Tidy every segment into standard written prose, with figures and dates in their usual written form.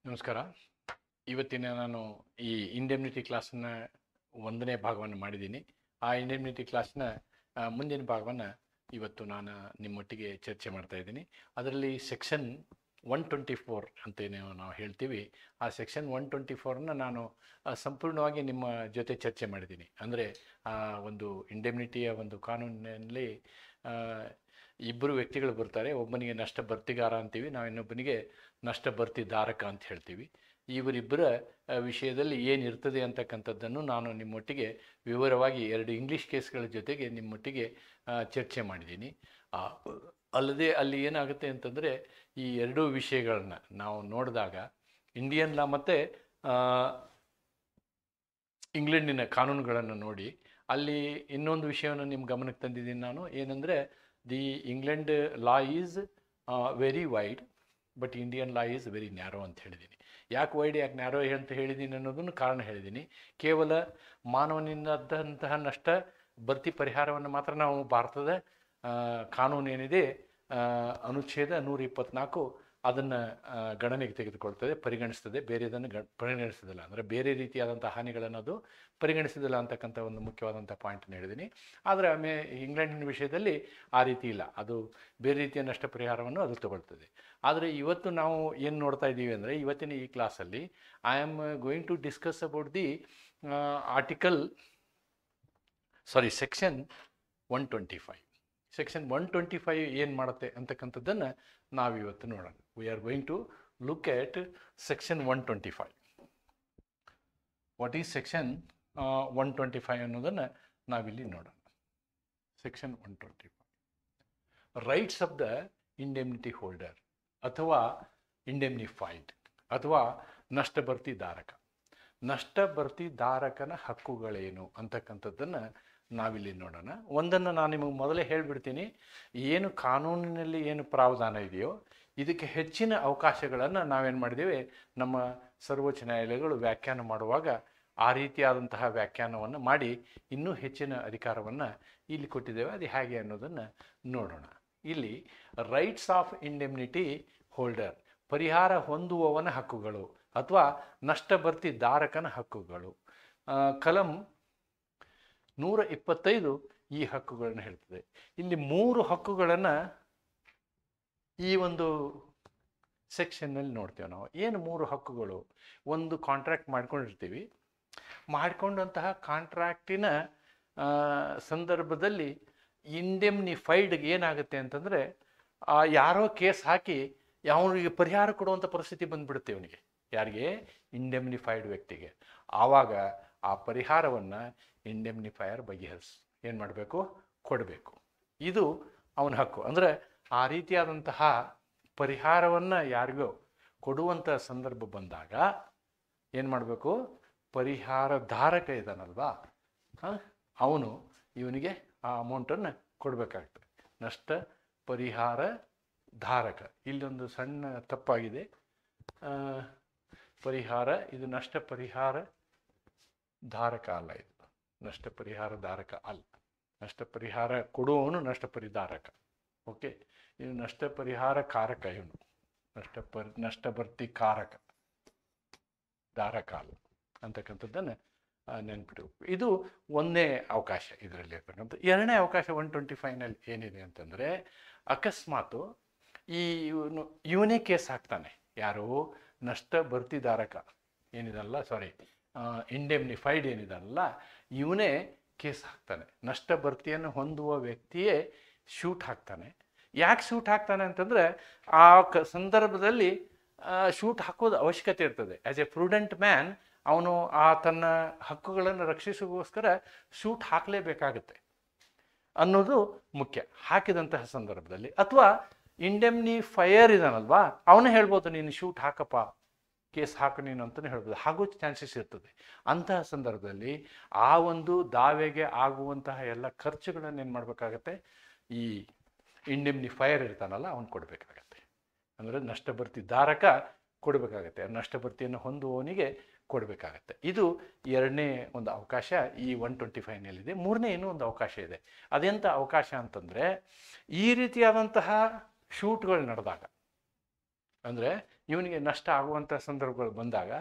ನಮಸ್ಕಾರ. ಇವತ್ತಿನ ನಾನು ಈ ಇಂಡೆಮ್ನಿಟಿ ಕ್ಲಾಸನ್ನು ಒಂದನೇ ಭಾಗವನ್ನು ಮಾಡಿದ್ದೀನಿ. ಆ ಇಂಡೆಮ್ನಿಟಿ ಕ್ಲಾಸ್ನ ಮುಂದಿನ ಭಾಗವನ್ನು ಇವತ್ತು ನಾನು ನಿಮ್ಮೊಟ್ಟಿಗೆ ಚರ್ಚೆ ಮಾಡ್ತಾ ಇದ್ದೀನಿ. ಅದರಲ್ಲಿ ಸೆಕ್ಷನ್ 124 ಅಂತೇನು ನಾವು ಹೇಳ್ತೀವಿ, ಆ ಸೆಕ್ಷನ್ 124ನ ನಾನು ಸಂಪೂರ್ಣವಾಗಿ ನಿಮ್ಮ ಜೊತೆ ಚರ್ಚೆ ಮಾಡಿದ್ದೀನಿ. ಅಂದರೆ ಒಂದು ಇಂಡೆಮ್ನಿಟಿಯ ಒಂದು ಕಾನೂನಿನಲ್ಲಿ ಇಬ್ಬರು ವ್ಯಕ್ತಿಗಳು ಬರ್ತಾರೆ. ಒಬ್ಬನಿಗೆ ನಷ್ಟ ಭರ್ತಿಗಾರ ಅಂತೀವಿ, ನಾವು ಇನ್ನೊಬ್ಬನಿಗೆ ನಷ್ಟ ಭರ್ತಿದಾರಕ ಅಂತ ಹೇಳ್ತೀವಿ. ಇವರಿಬ್ಬರ ವಿಷಯದಲ್ಲಿ ಏನಿರ್ತದೆ ಅಂತಕ್ಕಂಥದ್ದನ್ನು ನಾನು ನಿಮ್ಮೊಟ್ಟಿಗೆ ವಿವರವಾಗಿ 2 ಇಂಗ್ಲೀಷ್ ಕೇಸ್ಗಳ ಜೊತೆಗೆ ನಿಮ್ಮೊಟ್ಟಿಗೆ ಚರ್ಚೆ ಮಾಡಿದ್ದೀನಿ. ಅಲ್ಲದೆ ಅಲ್ಲಿ ಏನಾಗುತ್ತೆ ಅಂತಂದರೆ, ಈ ಎರಡೂ ವಿಷಯಗಳನ್ನ ನಾವು ನೋಡಿದಾಗ ಇಂಡಿಯನ್ ಲಾ ಮತ್ತು ಇಂಗ್ಲೆಂಡಿನ ಕಾನೂನುಗಳನ್ನು ನೋಡಿ ಅಲ್ಲಿ ಇನ್ನೊಂದು ವಿಷಯವನ್ನು ನಿಮ್ಮ ಗಮನಕ್ಕೆ ತಂದಿದ್ದೀನಿ ನಾನು. ಏನಂದರೆ, the England law is very wide but Indian law is very narrow ಅಂತ ಹೇಳಿದ್ದೀನಿ. ಯಾಕೆ ವೈಡ್, ಯಾಕೆ ನ್ಯಾರೋ ಅಂತ ಹೇಳಿದ್ದೀನಿ ಅನ್ನೋದನ್ನು ಕಾರಣ ಹೇಳಿದ್ದೀನಿ. ಕೇವಲ ಮಾನವನಿಂದಂತಹ ನಷ್ಟ ಭರ್ತಿ ಪರಿಹಾರವನ್ನು ಮಾತ್ರ ನಾವು ಭಾರತದ ಕಾನೂನು ಏನಿದೆ ಅನುಚ್ಛೇದ 124 ಅದನ್ನು ಗಣನೆಗೆ ತೆಗೆದುಕೊಳ್ತದೆ, ಪರಿಗಣಿಸ್ತದೆ. ಬೇರೆದನ್ನು ಪರಿಗಣಿಸೋದಿಲ್ಲ. ಅಂದರೆ ಬೇರೆ ರೀತಿಯಾದಂಥ ಹಾನಿಗಳನ್ನು ಅದು ಪರಿಗಣಿಸೋದಿಲ್ಲ ಅಂತಕ್ಕಂಥ ಒಂದು ಮುಖ್ಯವಾದಂಥ ಪಾಯಿಂಟನ್ನು ಹೇಳಿದ್ದೀನಿ. ಆದರೆ ಇಂಗ್ಲೆಂಡಿನ ವಿಷಯದಲ್ಲಿ ಆ ರೀತಿ ಇಲ್ಲ, ಅದು ಬೇರೆ ರೀತಿಯ ನಷ್ಟ ಪರಿಹಾರವನ್ನು ಅದು ತಗೊಳ್ತದೆ. ಆದರೆ ಇವತ್ತು ನಾವು ಏನು ನೋಡ್ತಾ ಇದ್ದೀವಿ ಅಂದರೆ, ಇವತ್ತಿನ ಈ ಕ್ಲಾಸಲ್ಲಿ I am going to discuss about the section 125. Section 125 ಏನು ಮಾಡುತ್ತೆ ಅಂತಕ್ಕಂಥದ್ದನ್ನು ನಾವಿವತ್ತು ನೋಡೋಣ. We are going to look at section 125. What is section 125 ಅನ್ನೋದನ್ನು ನಾವಿಲ್ಲಿ ನೋಡೋಣ. Section 125, rights of the indemnity holder ಅಥವಾ ಇಂಡೆಮ್ನಿಫೈಡ್ ಅಥವಾ ನಷ್ಟಭರ್ತಿದಾರಕ. ನಷ್ಟಭರ್ತಿದಾರಕನ ಹಕ್ಕುಗಳೇನು ಅಂತಕ್ಕಂಥದ್ದನ್ನು ನಾವಿಲ್ಲಿ ನೋಡೋಣ. ಒಂದನ್ನು ನಾನು ನಿಮಗೆ ಮೊದಲೇ ಹೇಳಿಬಿಡ್ತೀನಿ. ಏನು ಕಾನೂನಿನಲ್ಲಿ ಏನು ಪ್ರಾವಧಾನ ಇದೆಯೋ ಇದಕ್ಕೆ ಹೆಚ್ಚಿನ ಅವಕಾಶಗಳನ್ನು ನಾವೇನು ಮಾಡಿದ್ದೇವೆ, ನಮ್ಮ ಸರ್ವೋಚ್ಚ ನ್ಯಾಯಾಲಯಗಳು ವ್ಯಾಖ್ಯಾನ ಮಾಡುವಾಗ ಆ ರೀತಿಯಾದಂತಹ ವ್ಯಾಖ್ಯಾನವನ್ನು ಮಾಡಿ ಇನ್ನೂ ಹೆಚ್ಚಿನ ಅಧಿಕಾರವನ್ನು ಇಲ್ಲಿ ಕೊಟ್ಟಿದ್ದೇವೆ. ಅದು ಹೇಗೆ ಅನ್ನೋದನ್ನು ನೋಡೋಣ. ಇಲ್ಲಿ ರೈಟ್ಸ್ ಆಫ್ ಇಂಡೆಮ್ನಿಟಿ ಹೋಲ್ಡರ್, ಪರಿಹಾರ ಹೊಂದುವವನ ಹಕ್ಕುಗಳು ಅಥವಾ ನಷ್ಟಭರ್ತಿದಾರಕನ ಹಕ್ಕುಗಳು. ಕಲಂ 125 ಈ ಹಕ್ಕುಗಳನ್ನು ಹೇಳ್ತದೆ. ಇಲ್ಲಿ 3 ಹಕ್ಕುಗಳನ್ನು ಈ ಒಂದು ಸೆಕ್ಷನ್ನಲ್ಲಿ ನೋಡ್ತೇವೆ ನಾವು. ಏನು 3 ಹಕ್ಕುಗಳು? ಒಂದು ಕಾಂಟ್ರಾಕ್ಟ್ ಮಾಡ್ಕೊಂಡಿರ್ತೀವಿ. ಮಾಡಿಕೊಂಡಂತಹ ಕಾಂಟ್ರಾಕ್ಟಿನ ಸಂದರ್ಭದಲ್ಲಿ ಇಂಡೆಮ್ನಿಫೈಡ್ಗೆ ಏನಾಗುತ್ತೆ ಅಂತಂದರೆ, ಯಾರೋ ಕೇಸ್ ಹಾಕಿ ಅವನಿಗೆ ಪರಿಹಾರ ಕೊಡುವಂಥ ಪರಿಸ್ಥಿತಿ ಬಂದುಬಿಡುತ್ತೆ ಅವನಿಗೆ. ಯಾರಿಗೆ? ಇಂಡೆಮ್ನಿಫೈಡ್ ವ್ಯಕ್ತಿಗೆ. ಆವಾಗ ಆ ಪರಿಹಾರವನ್ನು ಇಂಡೆಮ್ನಿಫೈಯರ್ ಏನು ಮಾಡಬೇಕು? ಕೊಡಬೇಕು. ಇದು ಅವನ ಹಕ್ಕು. ಅಂದರೆ ಆ ರೀತಿಯಾದಂತಹ ಪರಿಹಾರವನ್ನು ಯಾರಿಗೋ ಕೊಡುವಂಥ ಸಂದರ್ಭ ಬಂದಾಗ ಏನು ಮಾಡಬೇಕು? ಪರಿಹಾರಧಾರಕ ಇದ್ದಾನಲ್ವಾ, ಅವನು ಇವನಿಗೆ ಆ ಅಮೌಂಟನ್ನು ಕೊಡಬೇಕಾಗ್ತದೆ. ನಷ್ಟ ಪರಿಹಾರ ಧಾರಕ. ಇಲ್ಲೊಂದು ಸಣ್ಣ ತಪ್ಪಾಗಿದೆ. ಪರಿಹಾರ, ಇದು ನಷ್ಟ ಪರಿಹಾರ ಧಾರಕ ಅಲ್ಲ, ಇದು ನಷ್ಟ ಪರಿಹಾರ ಧಾರಕ ಅಲ್ಲ. ನಷ್ಟ ಪರಿಹಾರ ಕೊಡುವವನು ನಷ್ಟ ಪರಿಧಾರಕ. ಓಕೆ, ಇದು ನಷ್ಟ ಪರಿಹಾರ ಕಾರಕ. ಇವನು ನಷ್ಟಭರ್ತಿ ಕಾರಕ, ಧಾರಕ ಅಲ್ಲ ಅಂತಕ್ಕಂಥದ್ದನ್ನು ನೆನ್ಪಿಡಬೇಕು. ಇದು ಒಂದನೇ ಅವಕಾಶ ಇದರಲ್ಲಿ ಇರ್ತಕ್ಕಂಥ. ಎರಡನೇ ಅವಕಾಶ 125ನಲ್ಲಿ ಏನಿದೆ ಅಂತಂದರೆ, ಅಕಸ್ಮಾತು ಇವನೇ ಕೇಸ್ ಹಾಕ್ತಾನೆ. ಯಾರು? ನಷ್ಟ ಭರ್ತಿದಾರಕ ಏನಿದಲ್ಲ, ಇಂಡೆಮ್ನಿಫೈಡ್ ಏನಿದಲ್ಲ, ಇವನೇ ಕೇಸ್ ಹಾಕ್ತಾನೆ. ನಷ್ಟ ಭರ್ತಿಯನ್ನು ಹೊಂದುವ ವ್ಯಕ್ತಿಯೇ ಶೂಟ್ ಹಾಕ್ತಾನೆ. ಯಾಕೆ ಶೂಟ್ ಹಾಕ್ತಾನೆ ಅಂತಂದರೆ, ಆ ಸಂದರ್ಭದಲ್ಲಿ ಶೂಟ್ ಹಾಕೋದು ಅವಶ್ಯಕತೆ ಇರ್ತದೆ. ಆ್ಯಸ್ ಎ ಪ್ರೂಡೆಂಟ್ ಮ್ಯಾನ್ ಅವನು ತನ್ನ ಹಕ್ಕುಗಳನ್ನು ರಕ್ಷಿಸೋಗೋಸ್ಕರ ಶೂಟ್ ಹಾಕಲೇಬೇಕಾಗುತ್ತೆ ಅನ್ನೋದು ಮುಖ್ಯ. ಹಾಕಿದಂತಹ ಸಂದರ್ಭದಲ್ಲಿ ಅಥವಾ ಇಂಡೆಮ್ನಿಫೈಯರ್ ಇದಾನಲ್ವಾ, ಅವನೇ ಹೇಳ್ಬೋದು, ನೀನು ಶೂಟ್ ಹಾಕಪ್ಪ, ಕೇಸ್ ಹಾಕು ನೀನು ಅಂತಲೇ ಹೇಳ್ಬೋದು. ಹಾಗೂ ಚಾನ್ಸಸ್ ಇರ್ತದೆ. ಅಂತಹ ಸಂದರ್ಭದಲ್ಲಿ ಆ ಒಂದು ದಾವೆಗೆ ಆಗುವಂತಹ ಎಲ್ಲ ಖರ್ಚುಗಳನ್ನು ಏನು ಮಾಡಬೇಕಾಗತ್ತೆ? ಈ ಇಂಡೆಮ್ನಿಫೈಯರ್ ಇರ್ತಾನಲ್ಲ ಅವನು ಕೊಡಬೇಕಾಗತ್ತೆ. ಅಂದರೆ ನಷ್ಟಭರ್ತಿದಾರಕ ಕೊಡಬೇಕಾಗತ್ತೆ, ನಷ್ಟಭರ್ತಿಯನ್ನು ಹೊಂದುವವನಿಗೆ ಕೊಡಬೇಕಾಗತ್ತೆ. ಇದು ಎರಡನೇ ಒಂದು ಅವಕಾಶ ಈ 125ನಲ್ಲಿದೆ. ಮೂರನೇ ಇನ್ನೂ ಒಂದು ಅವಕಾಶ ಇದೆ. ಅದೆಂಥ ಅವಕಾಶ ಅಂತಂದರೆ, ಈ ರೀತಿಯಾದಂತಹ ಶೂಟ್ಗಳು ನಡೆದಾಗ, ಅಂದರೆ ಇವನಿಗೆ ನಷ್ಟ ಆಗುವಂಥ ಸಂದರ್ಭಗಳು ಬಂದಾಗ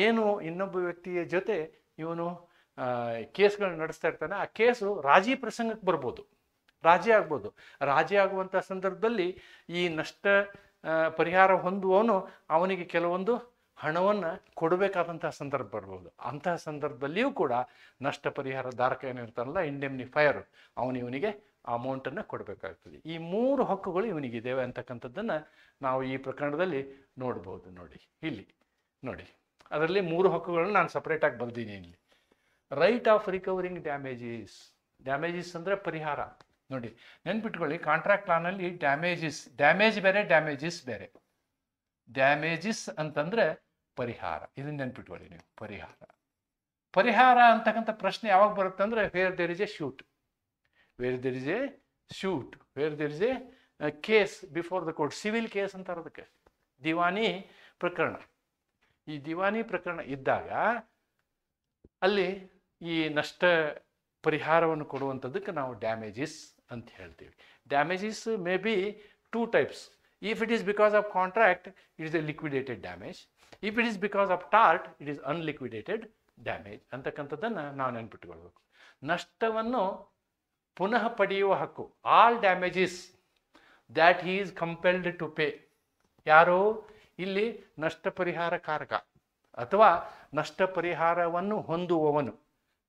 ಏನು ಇನ್ನೊಬ್ಬ ವ್ಯಕ್ತಿಯ ಜೊತೆ ಇವನು ಕೇಸ್ಗಳನ್ನ ನಡೆಸ್ತಾ ಇರ್ತಾನೆ, ಆ ಕೇಸು ರಾಜಿ ಪ್ರಸಂಗಕ್ಕೆ ಬರ್ಬೋದು, ರಾಜಿ ಆಗ್ಬೋದು. ರಾಜಿ ಆಗುವಂಥ ಸಂದರ್ಭದಲ್ಲಿ ಈ ನಷ್ಟ ಪರಿಹಾರ ಹೊಂದುವವನು ಅವನಿಗೆ ಕೆಲವೊಂದು ಹಣವನ್ನು ಕೊಡಬೇಕಾದಂಥ ಸಂದರ್ಭ ಬರ್ಬೋದು. ಅಂತಹ ಸಂದರ್ಭದಲ್ಲಿಯೂ ಕೂಡ ನಷ್ಟ ಪರಿಹಾರ ಧಾರಕ ಏನಿರ್ತಾನಲ್ಲ, ಇಂಡೆಮ್ನಿಫೈಯರ್, ಇವನಿಗೆ ಅಮೌಂಟನ್ನು ಕೊಡಬೇಕಾಗ್ತದೆ. ಈ 3 ಹಕ್ಕುಗಳು ಇವನಿಗಿದ್ದೇವೆ ಅಂತಕ್ಕಂಥದ್ದನ್ನು ನಾವು ಈ ಪ್ರಕರಣದಲ್ಲಿ ನೋಡ್ಬೋದು. ಇಲ್ಲಿ ನೋಡಿ, ಅದರಲ್ಲಿ 3 ಹಕ್ಕುಗಳನ್ನು ನಾನು ಸಪ್ರೇಟಾಗಿ ಬರ್ತೀನಿ. ಇಲ್ಲಿ ರೈಟ್ ಆಫ್ ರಿಕವರಿಂಗ್ ಡ್ಯಾಮೇಜಸ್ ಅಂದರೆ ಪರಿಹಾರ. ನೋಡಿ, ನೆನ್ಪಿಟ್ಕೊಳ್ಳಿ, ಕಾಂಟ್ರಾಕ್ಟ್ ಲಾನಲ್ಲಿ ಡ್ಯಾಮೇಜ್ ಬೇರೆ, ಡ್ಯಾಮೇಜಸ್ ಬೇರೆ. ಡ್ಯಾಮೇಜಸ್ ಅಂತಂದರೆ ಪರಿಹಾರ, ಇದನ್ನ ನೆನ್ಪಿಟ್ಕೊಳ್ಳಿ ನೀವು. ಪರಿಹಾರ ಅಂತಕ್ಕಂಥ ಪ್ರಶ್ನೆ ಯಾವಾಗ ಬರುತ್ತೆ ಅಂದರೆ where there is a suit, where there is a case before the court. Civil case ಅಂತಾರೆ ಅದಕ್ಕೆ, ದಿವಾನಿ ಪ್ರಕರಣ. ಈ ದಿವಾನಿ ಪ್ರಕರಣ ಇದ್ದಾಗ ಅಲ್ಲಿ ಈ ನಷ್ಟ ಪರಿಹಾರವನ್ನು ಕೊಡುವಂಥದ್ದಕ್ಕೆ ನಾವು ಡ್ಯಾಮೇಜಸ್ ಅಂತ ಹೇಳ್ತೀವಿ. Damages may be 2 types. If it is because of contract, it is a liquidated damage. If it is because of tort, it is unliquidated damage ಅಂತಕ್ಕಂಥದ್ದನ್ನು ನಾವು ನೆನ್ಪಿಟ್ಕೊಳ್ಬೇಕು. ನಷ್ಟವನ್ನು ಪುನಃ ಪಡೆಯುವ ಹಕ್ಕು, all damages that he is compelled to pay. ಯಾರು ಇಲ್ಲಿ ನಷ್ಟ ಪರಿಹಾರಕಾರಕ ಅಥವಾ ನಷ್ಟ ಪರಿಹಾರವನ್ನು ಹೊಂದುವವನು.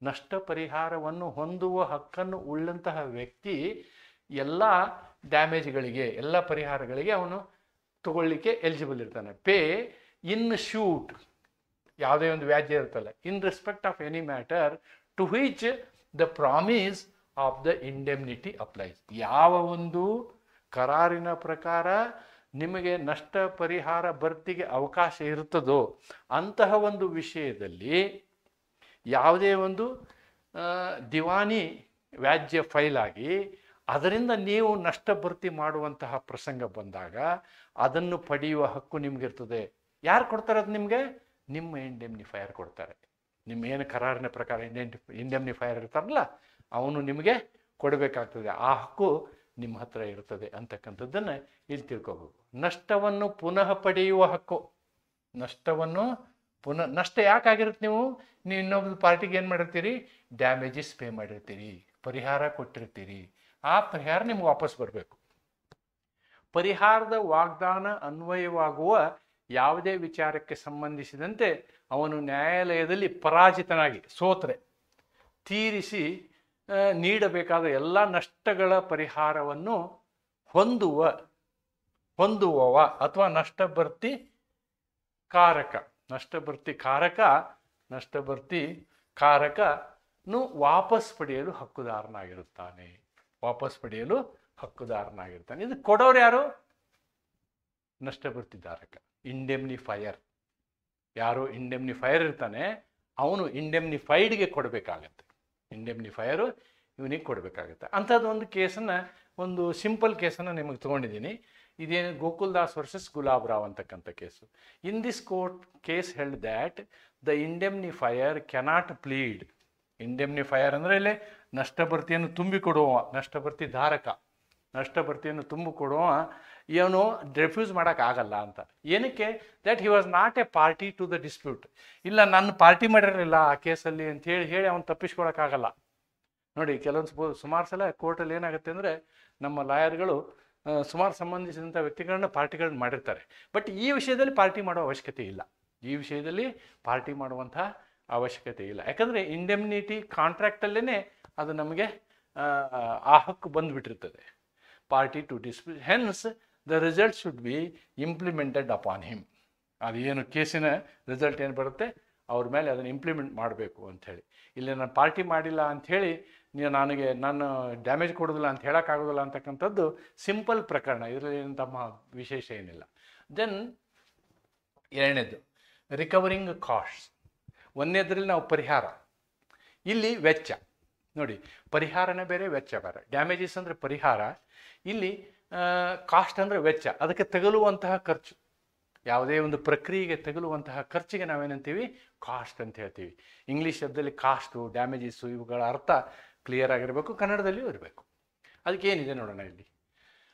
ನಷ್ಟ ಪರಿಹಾರವನ್ನು ಹೊಂದುವ ಹಕ್ಕನ್ನು ಉಳ್ಳಂತಹ ವ್ಯಕ್ತಿ ಎಲ್ಲ ಡ್ಯಾಮೇಜ್ಗಳಿಗೆ, ಎಲ್ಲ ಪರಿಹಾರಗಳಿಗೆ ಅವನು ತಗೊಳ್ಳಿಕ್ಕೆ ಎಲಿಜಿಬಲ್ ಇರ್ತಾನೆ. ಪೇ ಇನ್ ಶೂಟ್, ಯಾವುದೇ ಒಂದು ವ್ಯಾಜ್ಯ ಇರ್ತಲ್ಲ, in respect of any matter to which the promise of the indemnity applies. ಯಾವ ಒಂದು ಕರಾರಿನ ಪ್ರಕಾರ ನಿಮಗೆ ನಷ್ಟ ಪರಿಹಾರ ಭರ್ತಿಗೆ ಅವಕಾಶ ಇರುತ್ತದೋ ಅಂತಹ ಒಂದು ವಿಷಯದಲ್ಲಿ ಯಾವುದೇ ಒಂದು ದಿವಾನಿ ವ್ಯಾಜ್ಯ ಫೈಲ್ ಆಗಿ ಅದರಿಂದ ನೀವು ನಷ್ಟ ಭರ್ತಿ ಮಾಡುವಂತಹ ಪ್ರಸಂಗ ಬಂದಾಗ ಅದನ್ನು ಪಡೆಯುವ ಹಕ್ಕು ನಿಮಗಿರ್ತದೆ. ಯಾರು ಕೊಡ್ತಾರೆ ಅದು ನಿಮಗೆ? ನಿಮ್ಮ ಇಂಡೆಮ್ನಿಫೈಯರ್ ಕೊಡ್ತಾರೆ. ನಿಮ್ಮ ಏನು ಕರಾರಿನ ಪ್ರಕಾರ ಇಂಡೆಮ್ನಿಫೈಯರ್ ಇರ್ತಾರಲ್ಲ, ಅವನು ನಿಮಗೆ ಕೊಡಬೇಕಾಗ್ತದೆ. ಆ ಹಕ್ಕು ನಿಮ್ಮ ಹತ್ರ ಇರ್ತದೆ ಅಂತಕ್ಕಂಥದ್ದನ್ನು ಇಲ್ಲಿ ತಿಳ್ಕೊಬೇಕು. ನಷ್ಟವನ್ನು ಪುನಃ ಪಡೆಯುವ ಹಕ್ಕು. ನಷ್ಟವನ್ನು ನಷ್ಟ ಯಾಕಾಗಿರುತ್ತೆ? ನೀವು ಇನ್ನೊಬ್ಬ ಪಾರ್ಟಿಗೆ ಏನು ಮಾಡಿರ್ತೀರಿ? ಡ್ಯಾಮೇಜಸ್ ಪೇ ಮಾಡಿರ್ತೀರಿ, ಪರಿಹಾರ ಕೊಟ್ಟಿರ್ತೀರಿ. ಆ ಪರಿಹಾರ ನಿಮ್ಗೆ ವಾಪಸ್ ಬರಬೇಕು. ಪರಿಹಾರದ ವಾಗ್ದಾನ ಅನ್ವಯವಾಗುವ ಯಾವುದೇ ವಿಚಾರಕ್ಕೆ ಸಂಬಂಧಿಸಿದಂತೆ ಅವನು ನ್ಯಾಯಾಲಯದಲ್ಲಿ ಪರಾಜಿತನಾಗಿ ಸೋತ್ರೆ ತೀರಿಸಿ ನೀಡಬೇಕಾದ ಎಲ್ಲ ನಷ್ಟಗಳ ಪರಿಹಾರವನ್ನು ಹೊಂದುವವ ಅಥವಾ ನಷ್ಟಭರ್ತಿ ಕಾರಕನು ವಾಪಸ್ ಪಡೆಯಲು ಹಕ್ಕುದಾರನಾಗಿರುತ್ತಾನೆ. ಇದು ಕೊಡೋರು ಯಾರು? ನಷ್ಟಭರ್ತಿದಾರಕ, ಇಂಡೆಮ್ನಿಫೈಯರ್. ಯಾರು ಇಂಡೆಮ್ನಿಫೈಯರ್ ಇರ್ತಾನೆ ಅವನು ಇಂಡೆಮ್ನಿಫೈಡ್ಗೆ ಕೊಡಬೇಕಾಗತ್ತೆ. ಇಂಡೆಮ್ನಿಫೈಯರು ಇವನಿಗೆ ಕೊಡಬೇಕಾಗತ್ತೆ. ಅಂಥದ್ದು ಒಂದು ಕೇಸನ್ನು, ಒಂದು ಸಿಂಪಲ್ ಕೇಸನ್ನು ನಿಮಗೆ ತೊಗೊಂಡಿದ್ದೀನಿ. ಇದೇನು ಗೋಕುಲ್ದಾಸ್ ವರ್ಸಸ್ ಗುಲಾಬ್ ರಾವ್ ಅಂತಕ್ಕಂಥ case. In this court case held that the ಇಂಡೆಮ್ನಿಫೈಯರ್ cannot plead. ಇಂಡೆಮ್ನಿಫೈಯರ್ ಅಂದರೆ ಇಲ್ಲಿ ನಷ್ಟಭರ್ತಿಯನ್ನು ತುಂಬಿಕೊಡುವ ನಷ್ಟಭರ್ತಿಯನ್ನು ತುಂಬಿಕೊಡುವ ಇವನು ರೆಫ್ಯೂಸ್ ಮಾಡೋಕ್ಕಾಗಲ್ಲ ಅಂತ. ಏನಕ್ಕೆ? That he was not a party to the dispute. ಇಲ್ಲ, ನಾನು ಪಾರ್ಟಿ ಮಾಡಿರಲಿಲ್ಲ ಆ ಕೇಸಲ್ಲಿ ಅಂತ ಹೇಳಿ ಅವನು ತಪ್ಪಿಸ್ಕೊಳಕ್ಕಾಗಲ್ಲ. ನೋಡಿ, ಸುಮಾರು ಸಲ ಕೋರ್ಟಲ್ಲಿ ಏನಾಗುತ್ತೆ ಅಂದರೆ ನಮ್ಮ ಲಾಯರ್ಗಳು ಸುಮಾರು ಸಂಬಂಧಿಸಿದಂಥ ವ್ಯಕ್ತಿಗಳನ್ನ ಪಾರ್ಟಿಗಳನ್ನ ಮಾಡಿರ್ತಾರೆ. ಬಟ್ ಈ ವಿಷಯದಲ್ಲಿ ಪಾರ್ಟಿ ಮಾಡೋ ಅವಶ್ಯಕತೆ ಇಲ್ಲ. ಯಾಕಂದರೆ ಇಂಡೆಮ್ನಿಟಿ ಕಾಂಟ್ರಾಕ್ಟಲ್ಲೇ ಅದು ನಮಗೆ ಆ ಹಕ್ಕು ಬಂದುಬಿಟ್ಟಿರ್ತದೆ, party to dispute. Hence the result should be implemented upon him. ಅದು ಏನು ಕೇಸಿನ ರಿಸಲ್ಟ್ ಏನು ಬರುತ್ತೆ ಅವ್ರ ಮೇಲೆ ಅದನ್ನು ಇಂಪ್ಲಿಮೆಂಟ್ ಮಾಡಬೇಕು ಅಂಥೇಳಿ. ಇಲ್ಲಿ ನಾನು ಪಾರ್ಟಿ ಮಾಡಿಲ್ಲ ಅಂಥೇಳಿ ನನಗೆ ನಾನು ಡ್ಯಾಮೇಜ್ ಕೊಡೋದಿಲ್ಲ ಅಂತ ಹೇಳೋಕ್ಕಾಗೋದಿಲ್ಲ ಅಂತಕ್ಕಂಥದ್ದು ಸಿಂಪಲ್ ಪ್ರಕರಣ. ಇದರಲ್ಲಿ ತಮ್ಮ ವಿಶೇಷ ಏನಿಲ್ಲ. ದೆನ್ ಎರಡನೇದು ರಿಕವರಿಂಗ್ ಕಾಸ್ಟ್ಸ್. ಒಂದನೇದ್ರಲ್ಲಿ ನಾವು ಪರಿಹಾರ, ಇಲ್ಲಿ ವೆಚ್ಚ. ನೋಡಿ, ಪರಿಹಾರನೇ ಬೇರೆ, ವೆಚ್ಚ ಬೇರೆ. ಡ್ಯಾಮೇಜಸ್ ಅಂದರೆ ಪರಿಹಾರ, ಇಲ್ಲಿ ಕಾಸ್ಟ್ ಅಂದರೆ ವೆಚ್ಚ. ಅದಕ್ಕೆ ತಗಲುವಂತಹ ಖರ್ಚು, ಯಾವುದೇ ಒಂದು ಪ್ರಕ್ರಿಯೆಗೆ ತಗಲುವಂತಹ ಖರ್ಚಿಗೆ ನಾವೇನಂತೀವಿ? ಕಾಸ್ಟ್ ಅಂತ ಹೇಳ್ತೀವಿ. ಇಂಗ್ಲೀಷ್ ಶಬ್ದದಲ್ಲಿ ಕಾಸ್ಟು, ಡ್ಯಾಮೇಜಸ್ಸು ಇವುಗಳ ಅರ್ಥ ಕ್ಲಿಯರ್ ಆಗಿರಬೇಕು, ಕನ್ನಡದಲ್ಲಿಯೂ ಇರಬೇಕು. ಅದಕ್ಕೆ ಏನಿದೆ ನೋಡೋಣ. ಇಲ್ಲಿ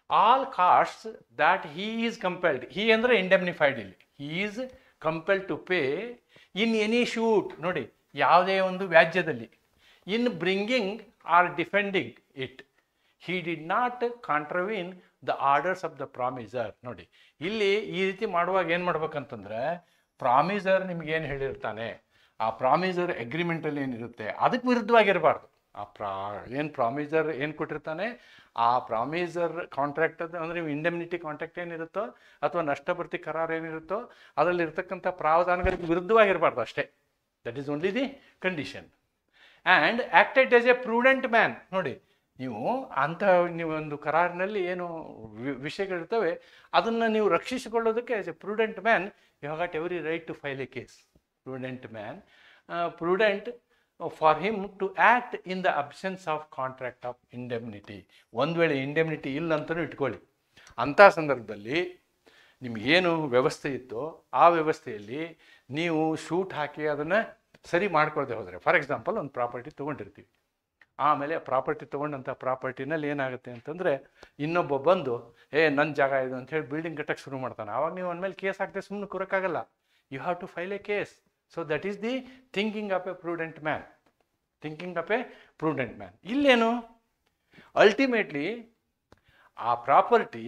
all costs that he is compelled. He ಅಂದರೆ ಇಂಡೆಮ್ನಿಫೈಡ್. ಇಲ್ಲಿ he is compel to pay in any suit, ನೋಡಿ ಯಾವುದೇ ಒಂದು ವ್ಯಾಜ್ಯದಲ್ಲಿ, in bringing or defending it he did not contravene the orders of the promisor. ನೋಡಿ ಇಲ್ಲಿ ಈ ರೀತಿ ಮಾಡುವಾಗ ಏನು ಮಾಡ್ಬೇಕಂತಂದ್ರೆ, ಪ್ರಾಮಿಸರ್ ನಿಮ್ಗೇನು ಹೇಳಿರ್ತಾನೆ, ಆ ಪ್ರಾಮಿಸರ್ ಅಗ್ರಿಮೆಂಟಲ್ಲಿ ಏನಿರುತ್ತೆ ಅದಕ್ಕೆ ವಿರುದ್ಧವಾಗಿರಬಾರ್ದು. ಏನು ಪ್ರಾಮಿಸರ್ ಏನು ಕೊಟ್ಟಿರ್ತಾನೆ, ಆ ಪ್ರಾಮಿಸರ್ ಕಾಂಟ್ರಾಕ್ಟ್ ಅಂದರೆ ಇಂಡೆಮ್ನಿಟಿ ಕಾಂಟ್ರಾಕ್ಟ್ ಏನಿರುತ್ತೋ ಅಥವಾ ನಷ್ಟಭರ್ತಿ ಕರಾರು ಏನಿರುತ್ತೋ ಅದರಲ್ಲಿ ಇರ್ತಕ್ಕಂಥ ಪ್ರಾವಧಾನಗಳಿಗೆ ವಿರುದ್ಧವಾಗಿರಬಾರ್ದು ಅಷ್ಟೇ. That is only the condition. And acted as a prudent man. ನೋಡಿ ನೀವು ನೀವು ಒಂದು ಕರಾರಿನಲ್ಲಿ ಏನು ವಿಷಯಗಳಿರ್ತವೆ ಅದನ್ನು ನೀವು ರಕ್ಷಿಸಿಕೊಳ್ಳೋದಕ್ಕೆ as a prudent man you have got every right to file a case. Prudent man, prudent for him to act in the absence of contract of indemnity. ಒಂದು ವೇಳೆ ಇಂಡೆಮ್ನಿಟಿ ಇಲ್ಲ ಅಂತಲೂ ಇಟ್ಕೊಳ್ಳಿ, ಅಂಥ ಸಂದರ್ಭದಲ್ಲಿ ನಿಮಗೇನು ವ್ಯವಸ್ಥೆ ಇತ್ತೋ ಆ ವ್ಯವಸ್ಥೆಯಲ್ಲಿ ನೀವು ಶೂಟ್ ಹಾಕಿ ಅದನ್ನು ಸರಿ ಮಾಡ್ಕೊಳ್ದೆ ಹೋದರೆ, ಫಾರ್ ಎಕ್ಸಾಂಪಲ್ ಒಂದು ಪ್ರಾಪರ್ಟಿ ತೊಗೊಂಡಿರ್ತೀವಿ, ಆಮೇಲೆ ಪ್ರಾಪರ್ಟಿ ತೊಗೊಂಡಂಥ ಪ್ರಾಪರ್ಟಿನಲ್ಲಿ ಏನಾಗುತ್ತೆ ಅಂತಂದರೆ ಇನ್ನೊಬ್ಬ ಬಂದು ನನ್ನ ಜಾಗ ಇದು ಅಂಥೇಳಿ ಬಿಲ್ಡಿಂಗ್ ಕಟ್ಟಕ್ಕೆ ಶುರು ಮಾಡ್ತಾನೆ. ಆವಾಗ ನೀವು ಅಂದಮೇಲೆ ಕೇಸ್ ಹಾಕ್ದೆ ಸುಮ್ಮನೆ ಕೂರಕ್ಕಾಗಲ್ಲ. You have to file a case. So that is the thinking of a prudent man. Thinking of a prudent man. ಇಲ್ಲೇನು ಅಲ್ಟಿಮೇಟ್ಲಿ ಆ ಪ್ರಾಪರ್ಟಿ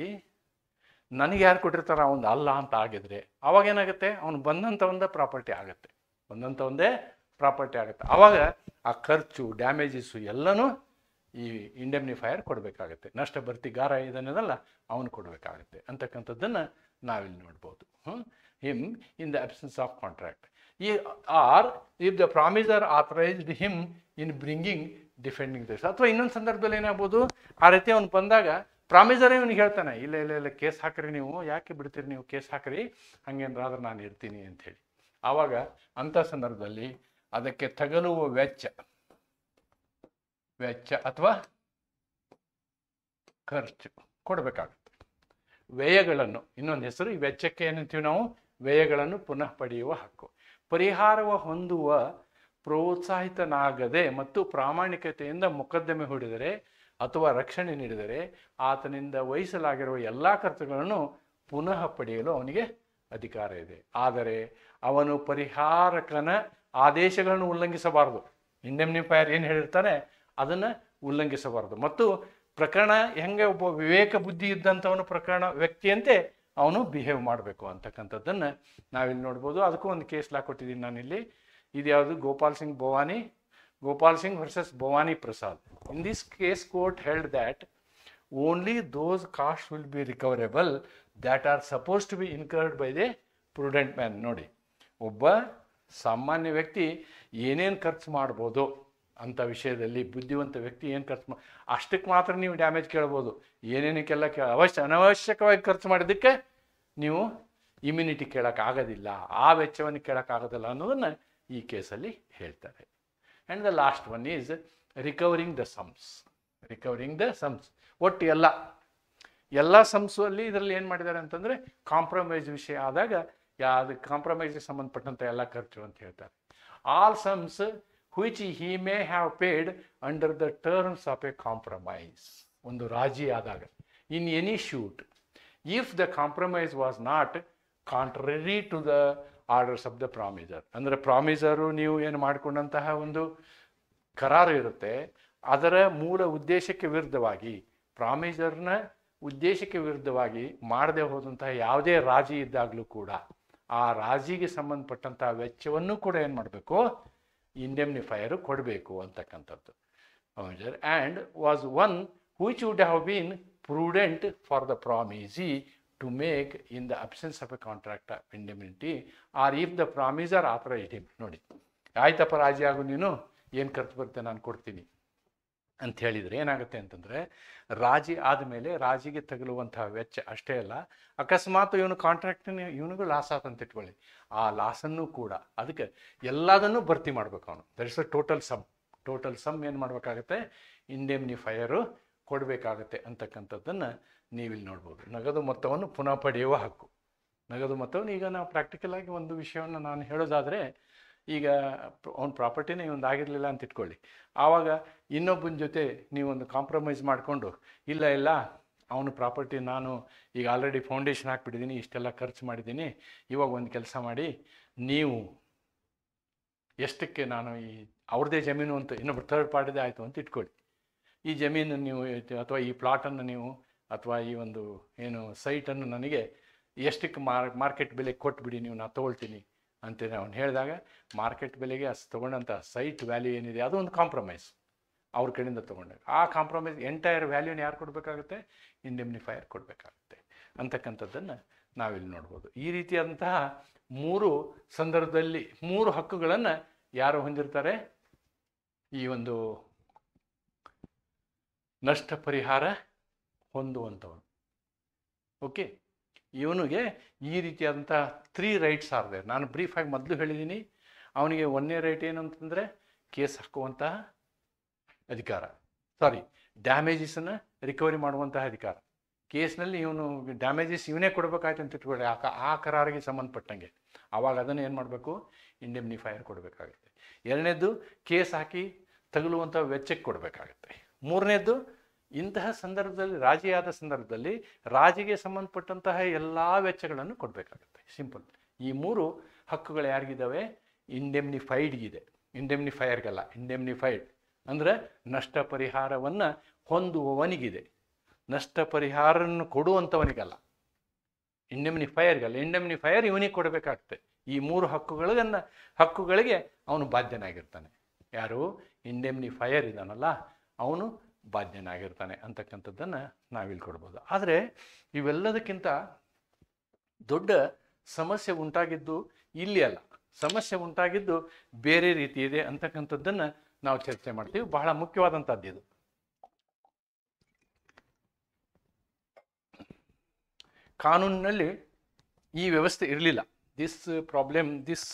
ನನಗೆ ಯಾರು ಕೊಟ್ಟಿರ್ತಾರ ಅವನು ಅಲ್ಲ ಅಂತ ಆಗಿದ್ರೆ ಅವಾಗ ಏನಾಗುತ್ತೆ, ಅವನು ಬಂದಂಥ ಒಂದೇ ಪ್ರಾಪರ್ಟಿ ಆಗುತ್ತೆ, ಬಂದಂಥ ಒಂದೇ ಪ್ರಾಪರ್ಟಿ ಆಗುತ್ತೆ. ಆವಾಗ ಆ ಖರ್ಚು ಡ್ಯಾಮೇಜಸ್ಸು ಎಲ್ಲನೂ ಈ ಇಂಡೆಮ್ನಿಫೈಯರ್ ಕೊಡಬೇಕಾಗತ್ತೆ, ನಷ್ಟ ಭರ್ತಿಗಾರ ಇದನ್ನೆಲ್ಲ ಅವನು ಕೊಡಬೇಕಾಗತ್ತೆ ಅಂತಕ್ಕಂಥದ್ದನ್ನು ನಾವಿಲ್ಲಿ ನೋಡ್ಬೋದು. Him in the absence of contract or if the promisor authorised him in bringing defending this. ಅಥವಾ ಇನ್ನೊಂದು ಸಂದರ್ಭದಲ್ಲಿ ಏನಾಗ್ಬೋದು, ಆ ರೀತಿ ಅವನು ಬಂದಾಗ ಪ್ರಾಮಿಸರೇ ಇವನಿಗೆ ಹೇಳ್ತಾನೆ, ಇಲ್ಲ ಇಲ್ಲ ಇಲ್ಲ ಕೇಸ್ ಹಾಕ್ರಿ, ನೀವು ಯಾಕೆ ಬಿಡ್ತೀರಿ, ನೀವು ಕೇಸ್ ಹಾಕ್ರಿ, ಹಂಗೇನಾದ್ರೂ ನಾನು ಇರ್ತೀನಿ ಅಂಥೇಳಿ. ಆವಾಗ ಅಂಥ ಸಂದರ್ಭದಲ್ಲಿ ಅದಕ್ಕೆ ತಗಲುವ ವೆಚ್ಚ ಅಥವಾ ಖರ್ಚು ಕೊಡಬೇಕಾಗುತ್ತೆ. ವ್ಯಯಗಳನ್ನು, ಇನ್ನೊಂದು ಹೆಸರು ಈ ವೆಚ್ಚಕ್ಕೆ ಏನಂತೀವಿ ನಾವು, ವ್ಯಯಗಳನ್ನು ಪುನಃ ಪಡೆಯುವ ಹಕ್ಕು. ಪರಿಹಾರವ ಹೊಂದುವ ಪ್ರೋತ್ಸಾಹಿತನಾಗದೆ ಮತ್ತು ಪ್ರಾಮಾಣಿಕತೆಯಿಂದ ಮೊಕದ್ದಮೆ ಹೂಡಿದರೆ ಅಥವಾ ರಕ್ಷಣೆ ನೀಡಿದರೆ ಆತನಿಂದ ವಹಿಸಲಾಗಿರುವ ಎಲ್ಲ ಖರ್ಚುಗಳನ್ನು ಪುನಃ ಪಡೆಯಲು ಅವನಿಗೆ ಅಧಿಕಾರ ಇದೆ. ಆದರೆ ಅವನು ಪರಿಹಾರಕನ ಆದೇಶಗಳನ್ನು ಉಲ್ಲಂಘಿಸಬಾರದು. ಇಂಡೆಮ್ನಿಫೈಯರ್ ಏನು ಹೇಳಿರ್ತಾನೆ ಅದನ್ನು ಉಲ್ಲಂಘಿಸಬಾರದು. ಮತ್ತು ಪ್ರಕರಣ ಹೆಂಗೆ ಒಬ್ಬ ವಿವೇಕ ಬುದ್ಧಿ ಇದ್ದಂಥವನು ಪ್ರಕರಣ ವ್ಯಕ್ತಿಯಂತೆ ಅವನು ಬಿಹೇವ್ ಮಾಡಬೇಕು ಅಂತಕ್ಕಂಥದ್ದನ್ನು ನಾವಿಲ್ಲಿ ನೋಡ್ಬೋದು. ಅದಕ್ಕೂ ಒಂದು ಕೇಸ್ ಲಾ ಕೊಟ್ಟಿದ್ದೀನಿ ನಾನಿಲ್ಲಿ. ಇದು ಯಾವುದು, Gopal Singh versus Bhavani Prasad. In this case court held that only those cost will be recoverable that are suppose to be incurred by the prudent man. ನೋಡಿ, ಒಬ್ಬ ಸಾಮಾನ್ಯ ವ್ಯಕ್ತಿ ಏನೇನು ಖರ್ಚು ಮಾಡ್ಬೋದು ಅಂಥ ವಿಷಯದಲ್ಲಿ ಬುದ್ಧಿವಂತ ವ್ಯಕ್ತಿ ಏನು ಖರ್ಚು ಅಷ್ಟಕ್ಕೆ ಮಾತ್ರ ನೀವು ಡ್ಯಾಮೇಜ್ ಕೇಳ್ಬೋದು. ಏನೇನಕ್ಕೆಲ್ಲ ಅನವಶ್ಯಕವಾಗಿ ಖರ್ಚು ಮಾಡಿದ್ದಕ್ಕೆ ನೀವು ಇಮ್ಯುನಿಟಿ ಕೇಳೋಕ್ಕಾಗೋದಿಲ್ಲ, ಆ ವೆಚ್ಚವನ್ನು ಕೇಳೋಕ್ಕಾಗೋದಿಲ್ಲ ಅನ್ನೋದನ್ನು ಈ ಕೇಸಲ್ಲಿ ಹೇಳ್ತಾರೆ. And the last one is recovering the sums. ಒಟ್ಟು ಎಲ್ಲ ಸಮ್ಸು ಅಲ್ಲಿ ಇದರಲ್ಲಿ ಏನು ಮಾಡಿದ್ದಾರೆ ಅಂತಂದರೆ ಕಾಂಪ್ರಮೈಸ್ ವಿಷಯ ಆದಾಗ ಯಾವುದು ಕಾಂಪ್ರಮೈಸ್ಗೆ ಸಂಬಂಧಪಟ್ಟಂಥ ಎಲ್ಲ ಖರ್ಚು ಅಂತ ಹೇಳ್ತಾರೆ. All sums which he may have paid under the terms of a compromise. ಒಂದು ರಾಜಿ ಆದಾಗ, in any shoot, if the compromise was not contrary to the orders of the promiser. ಅಂದರೆ ಪ್ರಾಮಿಸರು ನೀವು ಏನು ಮಾಡಿಕೊಂಡಂತಹ ಒಂದು ಕರಾರು ಇರುತ್ತೆ ಅದರ ಮೂಲ ಉದ್ದೇಶಕ್ಕೆ ವಿರುದ್ಧವಾಗಿ, ಪ್ರಾಮಿಸರ್ನ ಉದ್ದೇಶಕ್ಕೆ ವಿರುದ್ಧವಾಗಿ ಮಾಡದೆ ಹೋದಂತಹ ಯಾವುದೇ ರಾಜಿ ಇದ್ದಾಗಲೂ ಕೂಡ ಆ ರಾಜಿಗೆ ಸಂಬಂಧಪಟ್ಟಂತಹ ವೆಚ್ಚವನ್ನು ಕೂಡ ಏನು ಮಾಡಬೇಕು, ಇಂಡೆಮ್ನಿಫೈಯರು ಕೊಡಬೇಕು ಅಂತಕ್ಕಂಥದ್ದು. And was one which would have been prudent for the promisee to make in the absence of a contract of indemnity or if the promisor authorised him. ನೋಡಿ, ಆಯ್ತಪ್ಪ ರಾಜಿ ಆಗು, ನೀನು ಏನು ಖರ್ಚು ಬರುತ್ತೆ ನಾನು ಕೊಡ್ತೀನಿ ಅಂತ ಹೇಳಿದರೆ ಏನಾಗುತ್ತೆ ಅಂತಂದರೆ, ರಾಜಿ ಆದಮೇಲೆ ರಾಜಿಗೆ ತಗಲುವಂತಹ ವೆಚ್ಚ ಅಷ್ಟೇ ಅಲ್ಲ, ಅಕಸ್ಮಾತ್ ಇವನು ಕಾಂಟ್ರಾಕ್ಟಿನ ಇವನಿಗೂ ಲಾಸ್ ಆತಂತ ಇಟ್ಕೊಳ್ಳಿ, ಆ ಲಾಸನ್ನು ಕೂಡ ಅದಕ್ಕೆ ಎಲ್ಲದನ್ನು ಭರ್ತಿ ಮಾಡಬೇಕು ಅವನು. That is a total some ಏನು ಮಾಡಬೇಕಾಗತ್ತೆ, ಇಂಡೆಮ್ನಿಫೈಯರು ಕೊಡಬೇಕಾಗತ್ತೆ ಅಂತಕ್ಕಂಥದ್ದನ್ನು ನೀವಿಲ್ಲಿ ನೋಡ್ಬೋದು. ನಗದು ಮೊತ್ತವನ್ನು ಪುನಃ ಪಡೆಯುವ ಹಕ್ಕು. ನಗದು ಮೊತ್ತವನ್ನು ಈಗ ನಾವು ಪ್ರಾಕ್ಟಿಕಲ್ ಆಗಿ ಒಂದು ವಿಷಯವನ್ನು ನಾನು ಹೇಳೋದಾದರೆ, ಈಗ ಅವ್ನ ಪ್ರಾಪರ್ಟಿನೇ ಒಂದು ಆಗಿರಲಿಲ್ಲ ಅಂತ ಇಟ್ಕೊಳ್ಳಿ, ಆವಾಗ ಇನ್ನೊಬ್ಬನ ಜೊತೆ ನೀವೊಂದು ಕಾಂಪ್ರಮೈಸ್ ಮಾಡಿಕೊಂಡು ಇಲ್ಲ ಅವನ ಪ್ರಾಪರ್ಟಿ ನಾನು ಈಗ ಆಲ್ರೆಡಿ ಫೌಂಡೇಶನ್ ಹಾಕ್ಬಿಟ್ಟಿದ್ದೀನಿ, ಇಷ್ಟೆಲ್ಲ ಖರ್ಚು ಮಾಡಿದ್ದೀನಿ, ಇವಾಗ ಒಂದು ಕೆಲಸ ಮಾಡಿ, ನೀವು ಎಷ್ಟಕ್ಕೆ ನಾನು ಈ ಅವ್ರದ್ದೇ ಜಮೀನು ಅಂತ ಇನ್ನೊಬ್ರು ಥರ್ಡ್ ಪಾರ್ಟಿದೇ ಆಯಿತು ಅಂತ ಇಟ್ಕೊಳ್ಳಿ, ಈ ಜಮೀನು ನೀವು ಅಥವಾ ಈ ಪ್ಲಾಟನ್ನು ನೀವು ಅಥವಾ ಈ ಒಂದು ಏನು ಸೈಟನ್ನು ನನಗೆ ಎಷ್ಟಕ್ಕೆ ಮಾರ್ಕೆಟ್ ಬೆಲೆಗೆ ಕೊಟ್ಬಿಡಿ, ನೀವು ನಾನು ತೊಗೊಳ್ತೀನಿ ಅಂತೇಳಿ ಅವ್ನು ಹೇಳಿದಾಗ ಮಾರ್ಕೆಟ್ ಬೆಲೆಗೆ ಅಷ್ಟು ತೊಗೊಂಡಂಥ ಸೈಟ್ ವ್ಯಾಲ್ಯೂ ಏನಿದೆ ಅದು ಒಂದು ಕಾಂಪ್ರಮೈಸ್ ಅವ್ರ ಕಡೆಯಿಂದ ತೊಗೊಂಡಾಗ, ಆ ಕಾಂಪ್ರಮೈಸ್ ಎಂಟೈರ್ ವ್ಯಾಲ್ಯೂನ ಯಾರು ಕೊಡಬೇಕಾಗುತ್ತೆ? ಇಂಡೆಮ್ನಿಫೈಯರ್ ಕೊಡಬೇಕಾಗುತ್ತೆ ಅಂತಕ್ಕಂಥದ್ದನ್ನು ನಾವಿಲ್ಲಿ ನೋಡ್ಬೋದು. ಈ ರೀತಿಯಾದಂತಹ 3 ಸಂದರ್ಭದಲ್ಲಿ 3 ಹಕ್ಕುಗಳನ್ನು ಯಾರು ಹೊಂದಿರ್ತಾರೆ? ಈ ಒಂದು ನಷ್ಟ ಪರಿಹಾರ ಹೊಂದುವಂಥವನು. ಓಕೆ, ಇವನಿಗೆ ಈ ರೀತಿಯಾದಂಥ 3 ರೈಟ್ಸ್ ಆರ್ ದೇರ್. ನಾನು ಬ್ರೀಫಾಗಿ ಮೊದಲು ಹೇಳಿದ್ದೀನಿ, ಅವನಿಗೆ 1ನೇ ರೈಟ್ ಏನು ಅಂತಂದರೆ ಕೇಸ್ ಹಾಕುವಂತಹ ಅಧಿಕಾರ, ಡ್ಯಾಮೇಜಸನ್ನು ರಿಕವರಿ ಮಾಡುವಂತಹ ಅಧಿಕಾರ. ಕೇಸ್ನಲ್ಲಿ ಇವನು ಡ್ಯಾಮೇಜಸ್ ಇವನೇ ಕೊಡಬೇಕಾಯ್ತು ಅಂತ ಇಟ್ಕೊಳ್ಳಿ, ಆ ಕರಾರಿಗೆ ಸಂಬಂಧಪಟ್ಟಂಗೆ, ಆವಾಗ ಅದನ್ನು ಏನು ಮಾಡಬೇಕು? ಇಂಡೆಮ್ನಿಫೈಯರ್ ಕೊಡಬೇಕಾಗುತ್ತೆ. 2ನೇದ್ದು ಕೇಸ್ ಹಾಕಿ ತಗುಲುವಂಥ ವೆಚ್ಚಕ್ಕೆ ಕೊಡಬೇಕಾಗತ್ತೆ. 3ನೇದ್ದು ಇಂತಹ ಸಂದರ್ಭದಲ್ಲಿ, ರಾಜಿಯಾದ ಸಂದರ್ಭದಲ್ಲಿ ರಾಜಿಗೆ ಸಂಬಂಧಪಟ್ಟಂತಹ ಎಲ್ಲ ವೆಚ್ಚಗಳನ್ನು ಕೊಡಬೇಕಾಗುತ್ತೆ. ಸಿಂಪಲ್. ಈ 3 ಹಕ್ಕುಗಳು ಯಾರಿಗಿದ್ದಾವೆ? ಇಂಡೆಮ್ನಿಫೈಡ್ಗಿದೆ, ಇಂಡೆಮ್ನಿಫೈಯರ್ಗಲ್ಲ. ಇಂಡೆಮ್ನಿಫೈಡ್ ಅಂದರೆ ನಷ್ಟ ಪರಿಹಾರವನ್ನು ಹೊಂದುವವನಿಗಿದೆ, ನಷ್ಟ ಪರಿಹಾರವನ್ನು ಕೊಡುವಂಥವನಿಗಲ್ಲ, ಇಂಡೆಮ್ನಿಫೈಯರ್ಗಲ್ಲ. ಇಂಡೆಮ್ನಿಫೈಯರ್ ಇವನಿಗೆ ಕೊಡಬೇಕಾಗುತ್ತೆ. ಈ 3 ಹಕ್ಕುಗಳಿಗೆ ಅವನು ಬಾಧ್ಯನಾಗಿರ್ತಾನೆ. ಯಾರು? ಇಂಡೆಮ್ನಿಫೈಯರ್ ಇದ್ದಾನಲ್ಲ, ಅವನು ಬಾಧ್ಯನಾಗಿರ್ತಾನೆ ಅಂತಕ್ಕಂಥದ್ದನ್ನು ನಾವಿಲ್ಲಿ ಕೊಡ್ಬೋದು. ಆದರೆ ಇವೆಲ್ಲದಕ್ಕಿಂತ ದೊಡ್ಡ ಸಮಸ್ಯೆ ಉಂಟಾಗಿದ್ದು ಇಲ್ಲಿ ಅಲ್ಲ, ಸಮಸ್ಯೆ ಉಂಟಾಗಿದ್ದು ಬೇರೆ ರೀತಿ ಇದೆ ಅಂತಕ್ಕಂಥದ್ದನ್ನು ನಾವು ಚರ್ಚೆ ಮಾಡ್ತೀವಿ. ಬಹಳ ಮುಖ್ಯವಾದಂಥದ್ದು ಇದು. ಕಾನೂನಿನಲ್ಲಿ ಈ ವ್ಯವಸ್ಥೆ ಇರಲಿಲ್ಲ. This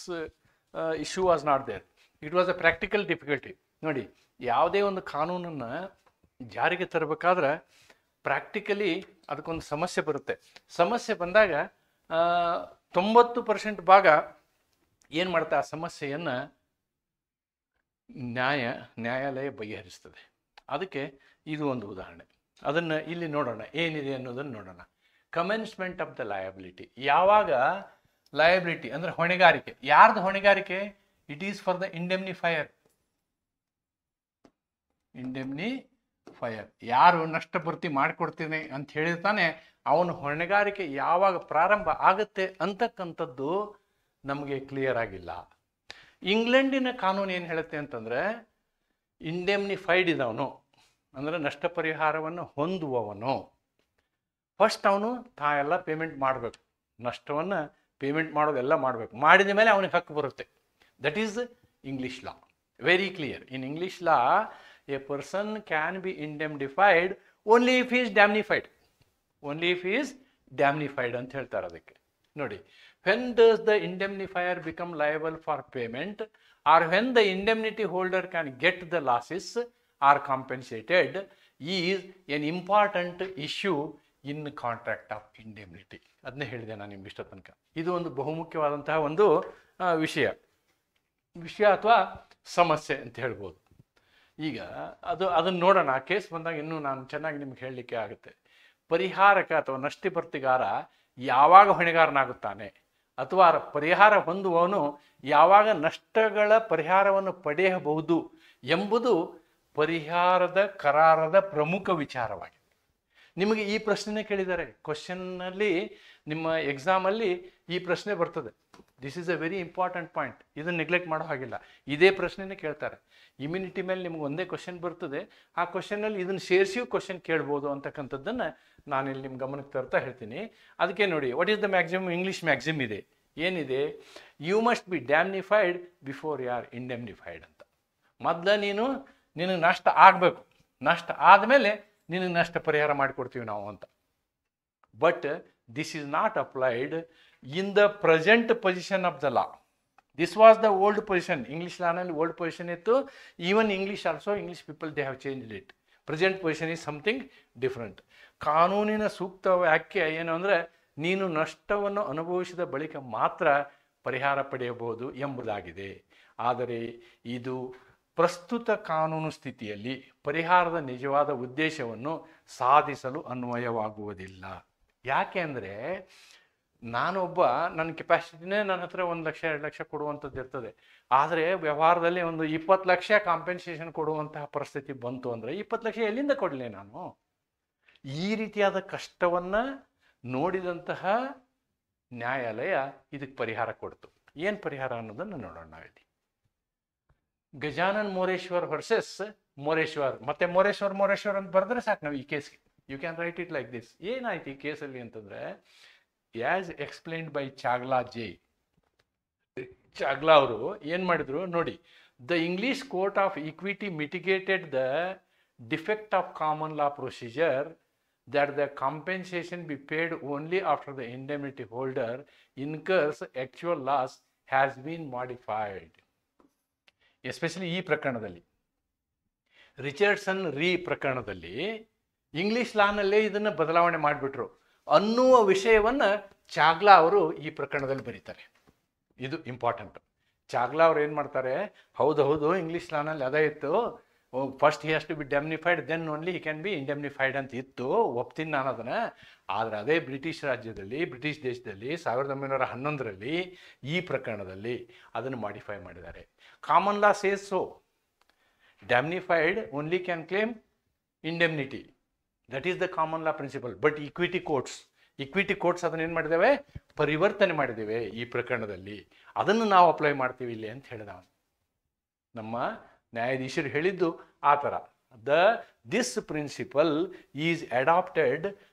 issue was not there. It was a practical difficulty. ನೋಡಿ, ಯಾವುದೇ ಒಂದು ಕಾನೂನನ್ನು ಜಾರಿಗೆ ತರಬೇಕಾದ್ರೆ ಪ್ರಾಕ್ಟಿಕಲಿ ಅದಕ್ಕೊಂದು ಸಮಸ್ಯೆ ಬರುತ್ತೆ. ಸಮಸ್ಯೆ ಬಂದಾಗ 90% ಭಾಗ ಏನು ಮಾಡ್ತಾ ಆ ಸಮಸ್ಯೆಯನ್ನು ನ್ಯಾಯಾಲಯ ಬಗೆಹರಿಸ್ತದೆ. ಅದಕ್ಕೆ ಇದು ಒಂದು ಉದಾಹರಣೆ. ಅದನ್ನು ಇಲ್ಲಿ ನೋಡೋಣ, ಏನಿದೆ ಅನ್ನೋದನ್ನು ನೋಡೋಣ. Commencement of the liability. ಯಾವಾಗ ಲಯಬಿಲಿಟಿ ಅಂದರೆ ಹೊಣೆಗಾರಿಕೆ, ಯಾರ್ದು ಹೊಣೆಗಾರಿಕೆ? It is for the ಇಂಡೆಮ್ನಿಫೈಯರ್. ಇಂಡೆಮ್ನಿಫೈಯರ್ ಯಾರು ನಷ್ಟ ಭರ್ತಿ ಮಾಡಿಕೊಡ್ತೀನಿ ಅಂತ ಹೇಳಿರ್ತಾನೆ, ಅವನ ಹೊಣೆಗಾರಿಕೆ ಯಾವಾಗ ಪ್ರಾರಂಭ ಆಗುತ್ತೆ ಅಂತಕ್ಕಂಥದ್ದು ನಮಗೆ ಕ್ಲಿಯರ್ ಆಗಿಲ್ಲ. ಇಂಗ್ಲೆಂಡಿನ ಕಾನೂನು ಏನು ಹೇಳುತ್ತೆ ಅಂತಂದರೆ, ಇಂಡೆಮ್ನಿಫೈಡ್ ಇದ್ದವನು ಅಂದರೆ ನಷ್ಟ ಪರಿಹಾರವನ್ನು ಹೊಂದುವವನು ಫಸ್ಟ್ ಅವನು ಎಲ್ಲ ಪೇಮೆಂಟ್ ಮಾಡಬೇಕು, ನಷ್ಟವನ್ನು ಪೇಮೆಂಟ್ ಮಾಡೋದೆಲ್ಲ ಮಾಡಬೇಕು. ಮಾಡಿದ ಮೇಲೆ ಅವನಿಗೆ ಹಕ್ಕು ಬರುತ್ತೆ. That is English law. Very clear. In English law a person can be indemnified only if is damnified. Only if is damnified ಅಂತ ಹೇಳ್ತಾರೆ ಅದಕ್ಕೆ. ನೋಡಿ, when does the indemnifier become liable for payment, or when the indemnity holder can get the losses or compensated, is an important issue in contract of indemnity. ಅದನ್ನೇ ಹೇಳಿದೆ ನಾನು ನಿಮ್ಗೆ ಇಷ್ಟ ತನಕ. ಇದು ಒಂದು ಬಹುಮುಖ್ಯವಾದಂತಹ ಒಂದು ವಿಷಯ ಅಥವಾ ಸಮಸ್ಯೆ ಅಂತ ಹೇಳ್ಬೋದು. ಈಗ ಅದನ್ನು ನೋಡೋಣ. ಆ ಕೇಸ್ ಬಂದಾಗ ಇನ್ನೂ ನಾನು ಚೆನ್ನಾಗಿ ನಿಮ್ಗೆ ಹೇಳಲಿಕ್ಕೆ ಆಗುತ್ತೆ. ಪರಿಹಾರಕ ಅಥವಾ ನಷ್ಟಭರ್ತಿಗಾರ ಯಾವಾಗ ಹೊಣೆಗಾರನಾಗುತ್ತಾನೆ ಅಥವಾ ಪರಿಹಾರ ಹೊಂದುವವನು ಯಾವಾಗ ನಷ್ಟಗಳ ಪರಿಹಾರವನ್ನು ಪಡೆಯಬಹುದು ಎಂಬುದು ಪರಿಹಾರದ ಕರಾರದ ಪ್ರಮುಖ ವಿಚಾರವಾಗಿದೆ. ನಿಮಗೆ ಈ ಪ್ರಶ್ನೆ ಕೇಳಿದ್ದಾರೆ ಕ್ವಶನ್ನಲ್ಲಿ, ನಿಮ್ಮ ಎಕ್ಸಾಮಲ್ಲಿ ಈ ಪ್ರಶ್ನೆ ಬರ್ತದೆ. This is a very important point. ಇದನ್ನು ನೆಗ್ಲೆಕ್ಟ್ ಮಾಡೋ ಹಾಗಿಲ್ಲ. ಇದೇ ಪ್ರಶ್ನೆನೇ ಕೇಳ್ತಾರೆ. ಇಮ್ಯುನಿಟಿ ಮೇಲೆ ನಿಮ್ಗೆ ಒಂದೇ ಕ್ವಶನ್ ಬರ್ತದೆ, ಆ ಕ್ವಶನ್ನಲ್ಲಿ ಇದನ್ನು ಸೇರಿಸಿಯೂ ಕ್ವಶನ್ ಕೇಳ್ಬೋದು ಅಂತಕ್ಕಂಥದ್ದನ್ನು ನಾನಿಲ್ಲಿ ನಿಮ್ಮ ಗಮನಕ್ಕೆ ತರ್ತಾ ಹೇಳ್ತೀನಿ. ಅದಕ್ಕೆ ನೋಡಿ, what is the maximum? English maxim ಇದೆ. ಏನಿದೆ? You must be damnified before you are indemnified ಅಂತ. ಮೊದಲು ನಿನಗೆ ನಷ್ಟ ಆಗಬೇಕು, ನಷ್ಟ ಆದಮೇಲೆ ನಿನಗೆ ನಷ್ಟ ಪರಿಹಾರ ಮಾಡಿಕೊಡ್ತೀವಿ ನಾವು ಅಂತ. But this is not applied in the present position of the law. This was the old position. English ಲಾನಲ್ಲಿ ಓಲ್ಡ್ ಪೊಸಿಷನ್ ಇತ್ತು. Even English also, English people they have changed it. Present position is something different. ಕಾನೂನಿನ ಸೂಕ್ತ ವ್ಯಾಖ್ಯೆ ಏನು ಅಂದರೆ, ನೀನು ನಷ್ಟವನ್ನು ಅನುಭವಿಸಿದ ಬಳಿಕ ಮಾತ್ರ ಪರಿಹಾರ ಪಡೆಯಬಹುದು ಎಂಬುದಾಗಿದೆ. ಆದರೆ ಇದು ಪ್ರಸ್ತುತ ಕಾನೂನು ಸ್ಥಿತಿಯಲ್ಲಿ ಪರಿಹಾರದ ನಿಜವಾದ ಉದ್ದೇಶವನ್ನು ಸಾಧಿಸಲು ಅನ್ವಯವಾಗುವುದಿಲ್ಲ. ಯಾಕೆ ಅಂದರೆ ನಾನೊಬ್ಬ ನನ್ನ ಕೆಪಾಸಿಟಿನೇ ನನ್ನ ಹತ್ರ 1 ಲಕ್ಷ 2 ಲಕ್ಷ ಕೊಡುವಂಥದ್ದು ಇರ್ತದೆ. ಆದರೆ ವ್ಯವಹಾರದಲ್ಲಿ ಒಂದು 20 ಲಕ್ಷ ಕಾಂಪೆನ್ಸೇಷನ್ ಕೊಡುವಂತಹ ಪರಿಸ್ಥಿತಿ ಬಂತು ಅಂದರೆ 20 ಲಕ್ಷ ಎಲ್ಲಿಂದ ಕೊಡಲಿ ನಾನು? ಈ ರೀತಿಯಾದ ಕಷ್ಟವನ್ನು ನೋಡಿದಂತಹ ನ್ಯಾಯಾಲಯ ಇದಕ್ಕೆ ಪರಿಹಾರ ಕೊಡ್ತು. ಏನು ಪರಿಹಾರ ಅನ್ನೋದನ್ನು ನೋಡೋಣ ನಾವಿಲ್ಲಿ. ಗಜಾನನ್ ಮೋರೇಶ್ವರ್ ವರ್ಸಸ್ ಮೋರೇಶ್ವರ್. ಮತ್ತೆ ಮೋರೇಶ್ವರ್ ಅಂತ ಬರೆದ್ರೆ ಸಾಕು ನಾವು ಈ ಕೇಸ್ಗೆ. You can write it like this. ಏನಾಯ್ತು ಈ ಕೇಸಲ್ಲಿ ಅಂತಂದರೆ, as explained by Chagla J. Chagla ಅವರು ಏನು ಮಾಡಿದ್ರು ನೋಡಿ. The English court of equity mitigated the defect of common law procedure that the compensation be paid only after the indemnity holder incurs actual loss has been modified. Especially ಈ ಪ್ರಕರಣದಲ್ಲಿ, Richardson ರೀ ಪ್ರಕರಣದಲ್ಲಿ English ಲಾನಲ್ಲೇ ಇದನ್ನು ಬದಲಾವಣೆ ಮಾಡಿಬಿಟ್ರು ಅನ್ನುವ ವಿಷಯವನ್ನು ಚಾಗ್ಲಾ ಅವರು ಈ ಪ್ರಕರಣದಲ್ಲಿ ಬರೀತಾರೆ. ಇದು ಇಂಪಾರ್ಟೆಂಟ್. ಚಾಗ್ಲಾ ಅವ್ರು ಏನು ಮಾಡ್ತಾರೆ, ಹೌದು ಇಂಗ್ಲಿಷ್ ಲಾನಲ್ಲಿ ಅದೇ ಇತ್ತು, first he has to be damnified then only he can be indemnified ಅಂತ ಇತ್ತು, ಒಪ್ತೀನಿ ನಾನು ಅದನ್ನು. ಆದರೆ ಅದೇ ಬ್ರಿಟಿಷ್ ರಾಜ್ಯದಲ್ಲಿ, ಬ್ರಿಟಿಷ್ ದೇಶದಲ್ಲಿ 1911ರಲ್ಲಿ ಈ ಪ್ರಕರಣದಲ್ಲಿ ಅದನ್ನು ಮಾಡಿಫೈ ಮಾಡಿದ್ದಾರೆ. Common law says so, damnified only can claim indemnity, that is the common law principle. But equity courts ಅದನ್ನೇನು ಮಾಡಿದ್ದೇವೆ, ಪರಿವರ್ತನೆ ಮಾಡಿದ್ದೇವೆ ಈ ಪ್ರಕರಣದಲ್ಲಿ, ಅದನ್ನು ನಾವು ಅಪ್ಲೈ ಮಾಡ್ತೀವಿ ಇಲ್ಲಿ ಅಂತ ಹೇಳಿದ ನಮ್ಮ ನ್ಯಾಯಾಧೀಶರು ಹೇಳಿದ್ದು ಆ ಥರ. This principle is adopted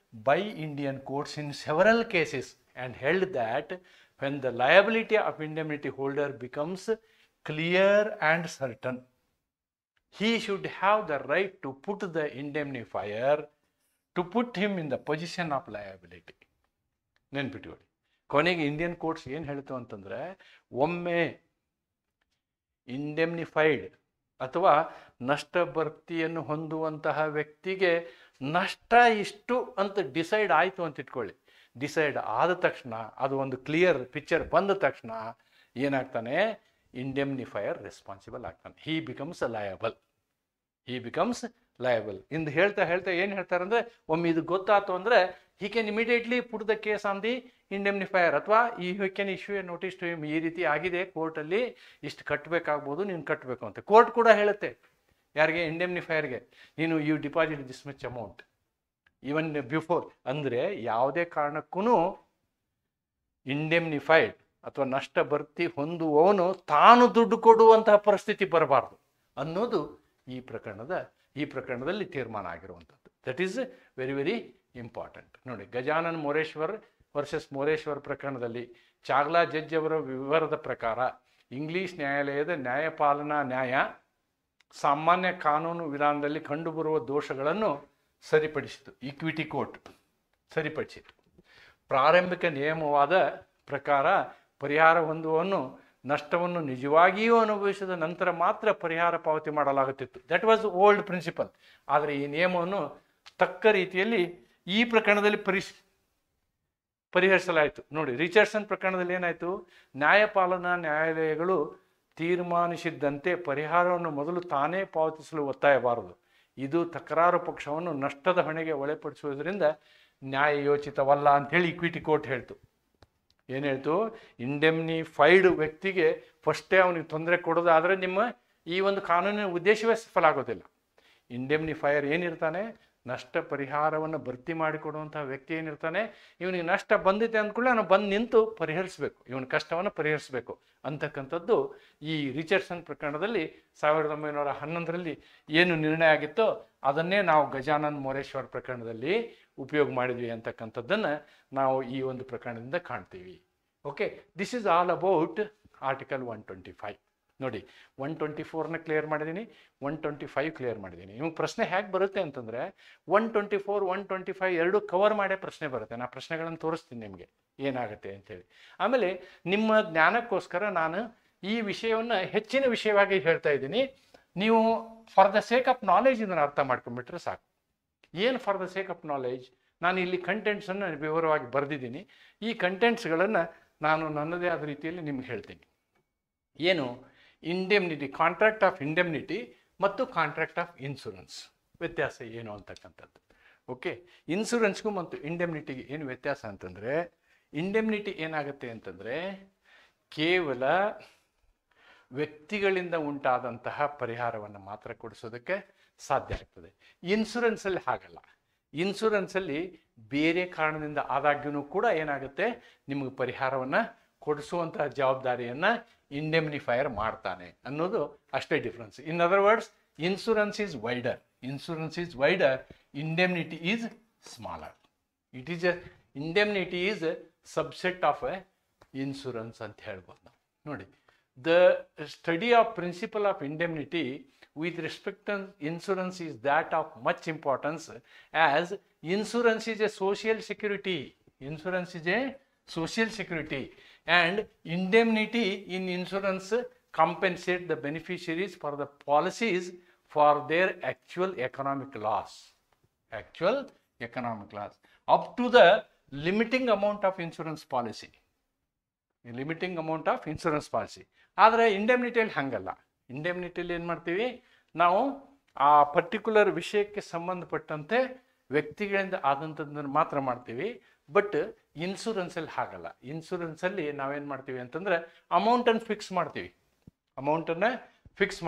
by Indian courts in several cases and held that when the liability of indemnity holder becomes clear and certain, he should have the right to put the indemnifier to put him in the position of liability. ನೆನ್ಪಿಟ್ಕೊಳ್ಳಿ. ಕೊನೆಗೆ Indian courts ಏನು ಹೇಳ್ತು ಅಂತಂದರೆ, ಒಮ್ಮೆ ಇಂಡೆಮ್ನಿಫೈಡ್ ಅಥವಾ ನಷ್ಟ ಭರ್ತಿಯನ್ನು ಹೊಂದುವಂತಹ ವ್ಯಕ್ತಿಗೆ ನಷ್ಟ ಇಷ್ಟು ಅಂತ ಡಿಸೈಡ್ ಆಯಿತು ಅಂತ ಇಟ್ಕೊಳ್ಳಿ. ಡಿಸೈಡ್ ಆದ ತಕ್ಷಣ, ಅದು ಒಂದು ಕ್ಲಿಯರ್ ಪಿಕ್ಚರ್ ಬಂದ ತಕ್ಷಣ ಏನಾಗ್ತಾನೆ, ಇಂಡೆಮ್ನಿಫೈಯರ್ ರೆಸ್ಪಾನ್ಸಿಬಲ್ ಆಗ್ತಾನೆ. ಹಿ ಬಿಕಮ್ಸ್ ಲಯಬಲ್ ಇಂದು ಹೇಳ್ತಾ ಏನು ಹೇಳ್ತಾರೆ ಅಂದರೆ, ಒಮ್ಮೆ ಇದು ಗೊತ್ತಾಯ್ತು ಅಂದರೆ he can immediately put the case on the indemnifier, ಅಥವಾ he can issue a notice to him, ಈ ರೀತಿ ಆಗಿದೆ ಕೋರ್ಟಲ್ಲಿ, ಇಷ್ಟು ಕಟ್ಟಬೇಕಾಗ್ಬೋದು, ನೀನು ಕಟ್ಟಬೇಕು ಅಂತ. ಕೋರ್ಟ್ ಕೂಡ ಹೇಳುತ್ತೆ ಯಾರಿಗೆ, ಇಂಡೆಮ್ನಿಫೈಯರ್ಗೆ, ನೀನು you deposit this much amount even before. ಅಂದರೆ ಯಾವುದೇ ಕಾರಣಕ್ಕೂ ಇಂಡೆಮ್ನಿಫೈಡ್ ಅಥವಾ ನಷ್ಟ ಭರ್ತಿ ಹೊಂದುವವನು ತಾನು ದುಡ್ಡು ಕೊಡುವಂತಹ ಪರಿಸ್ಥಿತಿ ಬರಬಾರ್ದು ಅನ್ನೋದು ಈ ಪ್ರಕರಣದಲ್ಲಿ ತೀರ್ಮಾನ ಆಗಿರುವಂಥದ್ದು. That is very very important. ನೋಡಿ, ಗಜಾನನ್ ಮೋರೇಶ್ವರ್ ವರ್ಸಸ್ ಮೋರೇಶ್ವರ್ ಪ್ರಕರಣದಲ್ಲಿ ಚಾಗ್ಲಾ ಜಡ್ಜ್ ಅವರ ವಿವರದ ಪ್ರಕಾರ ಇಂಗ್ಲಿಷ್ ನ್ಯಾಯಾಲಯದ ನ್ಯಾಯಪಾಲನಾ ನ್ಯಾಯ ಸಾಮಾನ್ಯ ಕಾನೂನು ವಿಧಾನದಲ್ಲಿ ಕಂಡುಬರುವ ದೋಷಗಳನ್ನು ಸರಿಪಡಿಸಿತು. Equity court ಸರಿಪಡಿಸಿತು. ಪ್ರಾರಂಭಿಕ ನಿಯಮವಾದ ಪ್ರಕಾರ ಪರಿಹಾರ ಹೊಂದುವವನು ನಷ್ಟವನ್ನು ನಿಜವಾಗಿಯೂ ಅನುಭವಿಸಿದ ನಂತರ ಮಾತ್ರ ಪರಿಹಾರ ಪಾವತಿ ಮಾಡಲಾಗುತ್ತಿತ್ತು. That was old principle. ಆದರೆ ಈ ನಿಯಮವನ್ನು ತಕ್ಕ ರೀತಿಯಲ್ಲಿ ಈ ಪ್ರಕರಣದಲ್ಲಿ ಪರಿಹರಿಸಲಾಯಿತು. ನೋಡಿ, ರಿಚರ್ಡ್ಸನ್ ಪ್ರಕರಣದಲ್ಲಿ ಏನಾಯಿತು, ನ್ಯಾಯಪಾಲನಾ ನ್ಯಾಯಾಲಯಗಳು ತೀರ್ಮಾನಿಸಿದ್ದಂತೆ ಪರಿಹಾರವನ್ನು ಮೊದಲು ತಾನೇ ಪಾವತಿಸಲು ಒತ್ತಾಯಬಾರದು. ಇದು ತಕರಾರು ಪಕ್ಷವನ್ನು ನಷ್ಟದ ಹೊಣೆಗೆ ಒಳಪಡಿಸುವುದರಿಂದ ನ್ಯಾಯಯೋಚಿತವಲ್ಲ ಅಂಥೇಳಿ ಈಕ್ವಿಟಿ ಕೋರ್ಟ್ ಹೇಳ್ತು. ಏನು ಹೇಳ್ತು, ಇಂಡೆಮ್ನಿಫೈಡ್ ವ್ಯಕ್ತಿಗೆ ಫಸ್ಟೇ ಅವನಿಗೆ ತೊಂದರೆ ಕೊಡೋದಾದರೆ ನಿಮ್ಮ ಈ ಒಂದು ಕಾನೂನಿನ ಉದ್ದೇಶವೇ ಸಫಲ ಆಗೋದಿಲ್ಲ. ಇಂಡೆಮ್ನಿಫೈಯರ್ ಏನಿರ್ತಾನೆ, ನಷ್ಟ ಪರಿಹಾರವನ್ನು ಭರ್ತಿ ಮಾಡಿಕೊಡುವಂತಹ ವ್ಯಕ್ತಿ ಏನಿರ್ತಾನೆ, ಇವನಿಗೆ ನಷ್ಟ ಬಂದಿದೆ ಅಂದ್ಕೊಳ್ಳಿ, ಅವನು ಬಂದು ನಿಂತು ಪರಿಹರಿಸಬೇಕು, ಇವನ ಕಷ್ಟವನ್ನು ಪರಿಹರಿಸಬೇಕು ಅಂತಕ್ಕಂಥದ್ದು ಈ ರಿಚರ್ಡ್ಸನ್ ಪ್ರಕರಣದಲ್ಲಿ 1911ರಲ್ಲಿ ಏನು ನಿರ್ಣಯ ಆಗಿತ್ತೋ ಅದನ್ನೇ ನಾವು ಗಜಾನನ್ ಮೋರೇಶ್ವರ್ ಪ್ರಕರಣದಲ್ಲಿ ಉಪಯೋಗ ಮಾಡಿದ್ವಿ ಅಂತಕ್ಕಂಥದ್ದನ್ನು ನಾವು ಈ ಒಂದು ಪ್ರಕರಣದಿಂದ ಕಾಣ್ತೀವಿ. Okay, this is all about article 125. ನೋಡಿ, 124ನ ಕ್ಲಿಯರ್ ಮಾಡಿದ್ದೀನಿ, 125 ಕ್ಲಿಯರ್ ಮಾಡಿದ್ದೀನಿ. ನಿಮಗೆ ಪ್ರಶ್ನೆ ಹೇಗೆ ಬರುತ್ತೆ ಅಂತಂದರೆ 124, 125 ಎರಡೂ ಕವರ್ ಮಾಡೇ ಪ್ರಶ್ನೆ ಬರುತ್ತೆ. ನಾನು ಪ್ರಶ್ನೆಗಳನ್ನು ತೋರಿಸ್ತೀನಿ ನಿಮಗೆ ಏನಾಗುತ್ತೆ ಅಂಥೇಳಿ. ಆಮೇಲೆ ನಿಮ್ಮ ಜ್ಞಾನಕ್ಕೋಸ್ಕರ ನಾನು ಈ ವಿಷಯವನ್ನು ಹೆಚ್ಚಿನ ವಿಷಯವಾಗಿ ಹೇಳ್ತಾ ಇದ್ದೀನಿ. ನೀವು for the sake of knowledge ಇದನ್ನು ಅರ್ಥ ಮಾಡ್ಕೊಂಡ್ಬಿಟ್ರೆ ಸಾಕು. ಏನು for the sake of knowledge, ನಾನು ಇಲ್ಲಿ ಕಂಟೆಂಟ್ಸನ್ನು ವಿವರವಾಗಿ ಬರೆದಿದ್ದೀನಿ. ಈ ಕಂಟೆಂಟ್ಸ್ಗಳನ್ನು ನಾನು ನನ್ನದೇ ಆದ ರೀತಿಯಲ್ಲಿ ನಿಮ್ಗೆ ಹೇಳ್ತೀನಿ. ಏನು, ಇಂಡೆಮ್ನಿಟಿ, ಕಾಂಟ್ರಾಕ್ಟ್ ಆಫ್ ಇಂಡೆಮ್ನಿಟಿ ಮತ್ತು ಕಾಂಟ್ರಾಕ್ಟ್ ಆಫ್ ಇನ್ಶೂರೆನ್ಸ್ ವ್ಯತ್ಯಾಸ ಏನು ಅಂತಕ್ಕಂಥದ್ದು. ಓಕೆ, ಇನ್ಶೂರೆನ್ಸ್ಗೂ ಮತ್ತು ಇಂಡೆಮ್ನಿಟಿಗೆ ಏನು ವ್ಯತ್ಯಾಸ ಅಂತಂದರೆ, ಇಂಡೆಮ್ನಿಟಿ ಏನಾಗುತ್ತೆ ಅಂತಂದರೆ ಕೇವಲ ವ್ಯಕ್ತಿಗಳಿಂದ ಉಂಟಾದಂತಹ ಪರಿಹಾರವನ್ನು ಮಾತ್ರ ಕೊಡಿಸೋದಕ್ಕೆ ಸಾಧ್ಯ ಆಗ್ತದೆ. ಇನ್ಶೂರೆನ್ಸಲ್ಲಿ ಹಾಗಲ್ಲ. ಇನ್ಶೂರೆನ್ಸಲ್ಲಿ ಬೇರೆ ಕಾರಣದಿಂದ ಆದಾಗ್ಯೂ ಕೂಡ ಏನಾಗುತ್ತೆ, ನಿಮಗೆ ಪರಿಹಾರವನ್ನು ಕೊಡಿಸುವಂತಹ ಜವಾಬ್ದಾರಿಯನ್ನು ಇಂಡೆಮ್ನಿಫೈಯರ್ ಮಾಡ್ತಾನೆ ಅನ್ನೋದು ಅಷ್ಟೇ difference. In other words, insurance is wider, indemnity is smaller. Indemnity is subset of a insurance ಅಂತ ಹೇಳ್ಬೋದು ನಾವು. ನೋಡಿ, the study of principle of indemnity with respect to insurance is that of much importance, as insurance is a social security. Insurance is a social security, and indemnity in insurance compensate the beneficiaries for the policies for their actual economic loss up to the limiting amount of insurance policy. ಆದರೆ ಇಂಡೆಮ್ನಿಟಿಯಲ್ಲಿ ಹಂಗಲ್ಲ. ಇಂಡೆಮ್ನಿಟಿಯಲ್ಲಿ ಏನು ಮಾಡ್ತೀವಿ ನಾವು, ಆ particular ವಿಷಯಕ್ಕೆ ಸಂಬಂಧಪಟ್ಟಂತೆ ವ್ಯಕ್ತಿಗಳಿಂದ ಆದಂಥದ್ದನ್ನು ಮಾತ್ರ ಮಾಡ್ತೀವಿ. ಬಟ್ ಇನ್ಶೂರೆನ್ಸಲ್ಲಿ ಹಾಗಲ್ಲ. ಇನ್ಶೂರೆನ್ಸಲ್ಲಿ ನಾವೇನು ಮಾಡ್ತೀವಿ ಅಂತಂದರೆ ಅಮೌಂಟನ್ನು ಫಿಕ್ಸ್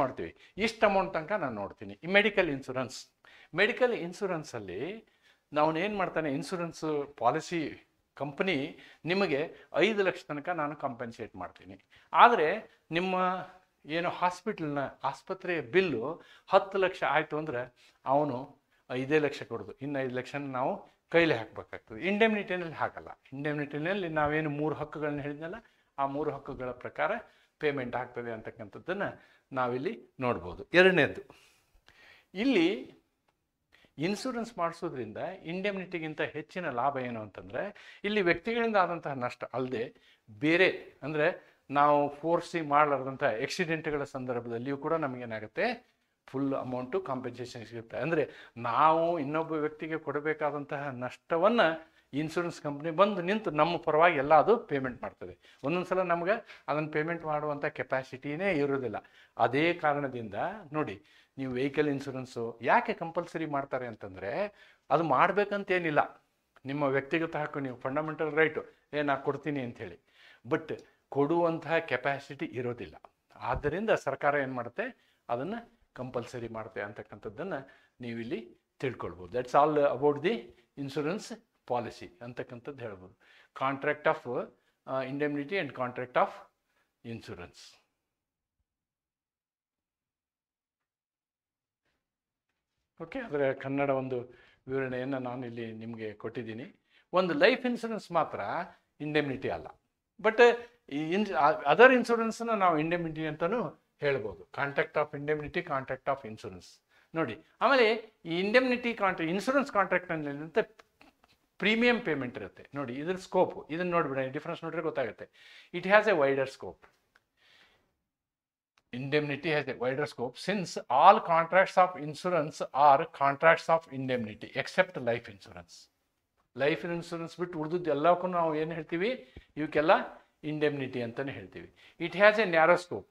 ಮಾಡ್ತೀವಿ. ಇಷ್ಟು ಅಮೌಂಟ್ ತನಕ ನಾನು ನೋಡ್ತೀನಿ. ಈ ಮೆಡಿಕಲ್ ಇನ್ಶೂರೆನ್ಸಲ್ಲಿ ನಾವು ಏನು ಮಾಡ್ತಾನೆ, ಇನ್ಶೂರೆನ್ಸ್ ಪಾಲಿಸಿ ಕಂಪನಿ ನಿಮಗೆ 5 ಲಕ್ಷ ತನಕ ನಾನು ಕಾಂಪೆನ್ಸೇಟ್ ಮಾಡ್ತೀನಿ. ಆದರೆ ನಿಮ್ಮ ಏನು ಆಸ್ಪತ್ರೆಯ ಬಿಲ್ಲು 10 ಲಕ್ಷ ಆಯಿತು ಅಂದರೆ ಅವನು 5 ಲಕ್ಷ ಕೊಡೋದು, ಇನ್ನು 5 ಲಕ್ಷನ ನಾವು ಕೈಲಿ ಹಾಕಬೇಕಾಗ್ತದೆ. ಇಂಡೆಮ್ನಿಟಿನಲ್ಲಿ ಹಾಕಲ್ಲ. ಇಂಡೆಮ್ನಿಟಿನಲ್ಲಿ ನಾವೇನು 3 ಹಕ್ಕುಗಳನ್ನ ಹೇಳಿದ್ನಲ್ಲ, ಆ 3 ಹಕ್ಕುಗಳ ಪ್ರಕಾರ ಪೇಮೆಂಟ್ ಆಗ್ತದೆ ಅಂತಕ್ಕಂಥದ್ದನ್ನು ನಾವಿಲ್ಲಿ ನೋಡ್ಬೋದು. ಎರಡನೇದು, ಇಲ್ಲಿ ಇನ್ಶೂರೆನ್ಸ್ ಮಾಡಿಸೋದ್ರಿಂದ ಇಂಡೆಮ್ನಿಟಿಗಿಂತ ಹೆಚ್ಚಿನ ಲಾಭ ಏನು ಅಂತಂದರೆ, ಇಲ್ಲಿ ವ್ಯಕ್ತಿಗಳಿಂದ ಆದಂತಹ ನಷ್ಟ ಅಲ್ಲದೆ ಬೇರೆ, ಅಂದರೆ ನಾವು ಫೋರ್ಸಿ ಮಾಡಲಾರ್ದಂಥ ಆಕ್ಸಿಡೆಂಟ್ಗಳ ಸಂದರ್ಭದಲ್ಲಿಯೂ ಕೂಡ ನಮಗೇನಾಗುತ್ತೆ, ಫುಲ್ ಅಮೌಂಟು ಕಾಂಪೆನ್ಸೇಷನ್ ಸಿಗುತ್ತೆ. ಅಂದರೆ ನಾವು ಇನ್ನೊಬ್ಬ ವ್ಯಕ್ತಿಗೆ ಕೊಡಬೇಕಾದಂತಹ ನಷ್ಟವನ್ನು ಇನ್ಶೂರೆನ್ಸ್ ಕಂಪ್ನಿ ಬಂದು ನಿಂತು ನಮ್ಮ ಪರವಾಗಿ ಎಲ್ಲ ಅದು ಪೇಮೆಂಟ್ ಮಾಡ್ತದೆ. ಒಂದೊಂದು ಸಲ ನಮ್ಗೆ ಅದನ್ನು ಪೇಮೆಂಟ್ ಮಾಡುವಂಥ ಕೆಪಾಸಿಟಿನೇ ಇರೋದಿಲ್ಲ. ಅದೇ ಕಾರಣದಿಂದ ನೋಡಿ, ನೀವು ವೆಹಿಕಲ್ ಇನ್ಶೂರೆನ್ಸು ಯಾಕೆ ಕಂಪಲ್ಸರಿ ಮಾಡ್ತಾರೆ ಅಂತಂದರೆ, ಅದು ಮಾಡಬೇಕಂತೇನಿಲ್ಲ, ನಿಮ್ಮ ವ್ಯಕ್ತಿಗತ ಹಕ್ಕು, ನೀವು ಫಂಡಮೆಂಟಲ್ ರೈಟು ನಾ ಕೊಡ್ತೀನಿ ಅಂಥೇಳಿ. ಬಟ್ ಕೊಡುವಂತಹ ಕೆಪಾಸಿಟಿ ಇರೋದಿಲ್ಲ. ಆದ್ದರಿಂದ ಸರ್ಕಾರ ಏನು ಮಾಡುತ್ತೆ, ಅದನ್ನು ಕಂಪಲ್ಸರಿ ಮಾಡುತ್ತೆ ಅಂತಕ್ಕಂಥದ್ದನ್ನು ನೀವಿಲ್ಲಿ ತಿಳ್ಕೊಳ್ಬೋದು. That's all about the insurance policy ಅಂತಕ್ಕಂಥದ್ದು ಹೇಳ್ಬೋದು. Contract of indemnity and contract of insurance. Okay, ಅದರ ಕನ್ನಡ ಒಂದು ವಿವರಣೆಯನ್ನು ನಾನು ಇಲ್ಲಿ ನಿಮಗೆ ಕೊಟ್ಟಿದ್ದೀನಿ. ಒಂದು ಲೈಫ್ ಇನ್ಶೂರೆನ್ಸ್ ಮಾತ್ರ ಇಂಡೆಮ್ನಿಟಿ ಅಲ್ಲ, ಬಟ್ ಅದರ್ ಇನ್ಶೂರೆನ್ಸ್ನ ನಾವು ಇಂಡೆಮ್ನಿಟಿ ಅಂತಲೂ ಹೇಳ್ಬೋದು. Contract of indemnity, contract of insurance ನೋಡಿ. ಆಮೇಲೆ ಈ ಇಂಡೆಮ್ನಿಟಿ ಇನ್ಶೂರೆನ್ಸ್ ಕಾಂಟ್ರಾಕ್ಟ್ನಲ್ಲಿ ಪ್ರೀಮಿಯಂ ಪೇಮೆಂಟ್ ಇರುತ್ತೆ. ನೋಡಿ, ಇದ್ರ ಸ್ಕೋಪು ಇದನ್ನು ನೋಡಿಬಿಡ, ಡಿಫ್ರೆನ್ಸ್ ನೋಡಿದ್ರೆ ಗೊತ್ತಾಗುತ್ತೆ. It has A wider scope. Indemnity has a wider scope since all contracts of insurance are contracts of indemnity except life insurance. Life insurance ಬಿಟ್ಟು ಉಳಿದಿದ್ದು ಎಲ್ಲಕ್ಕೂ ನಾವು ಏನು ಹೇಳ್ತೀವಿ, ಇವಕ್ಕೆಲ್ಲ ಇಂಡೆಮ್ನಿಟಿ ಅಂತಲೇ ಹೇಳ್ತೀವಿ. It has a narrow scope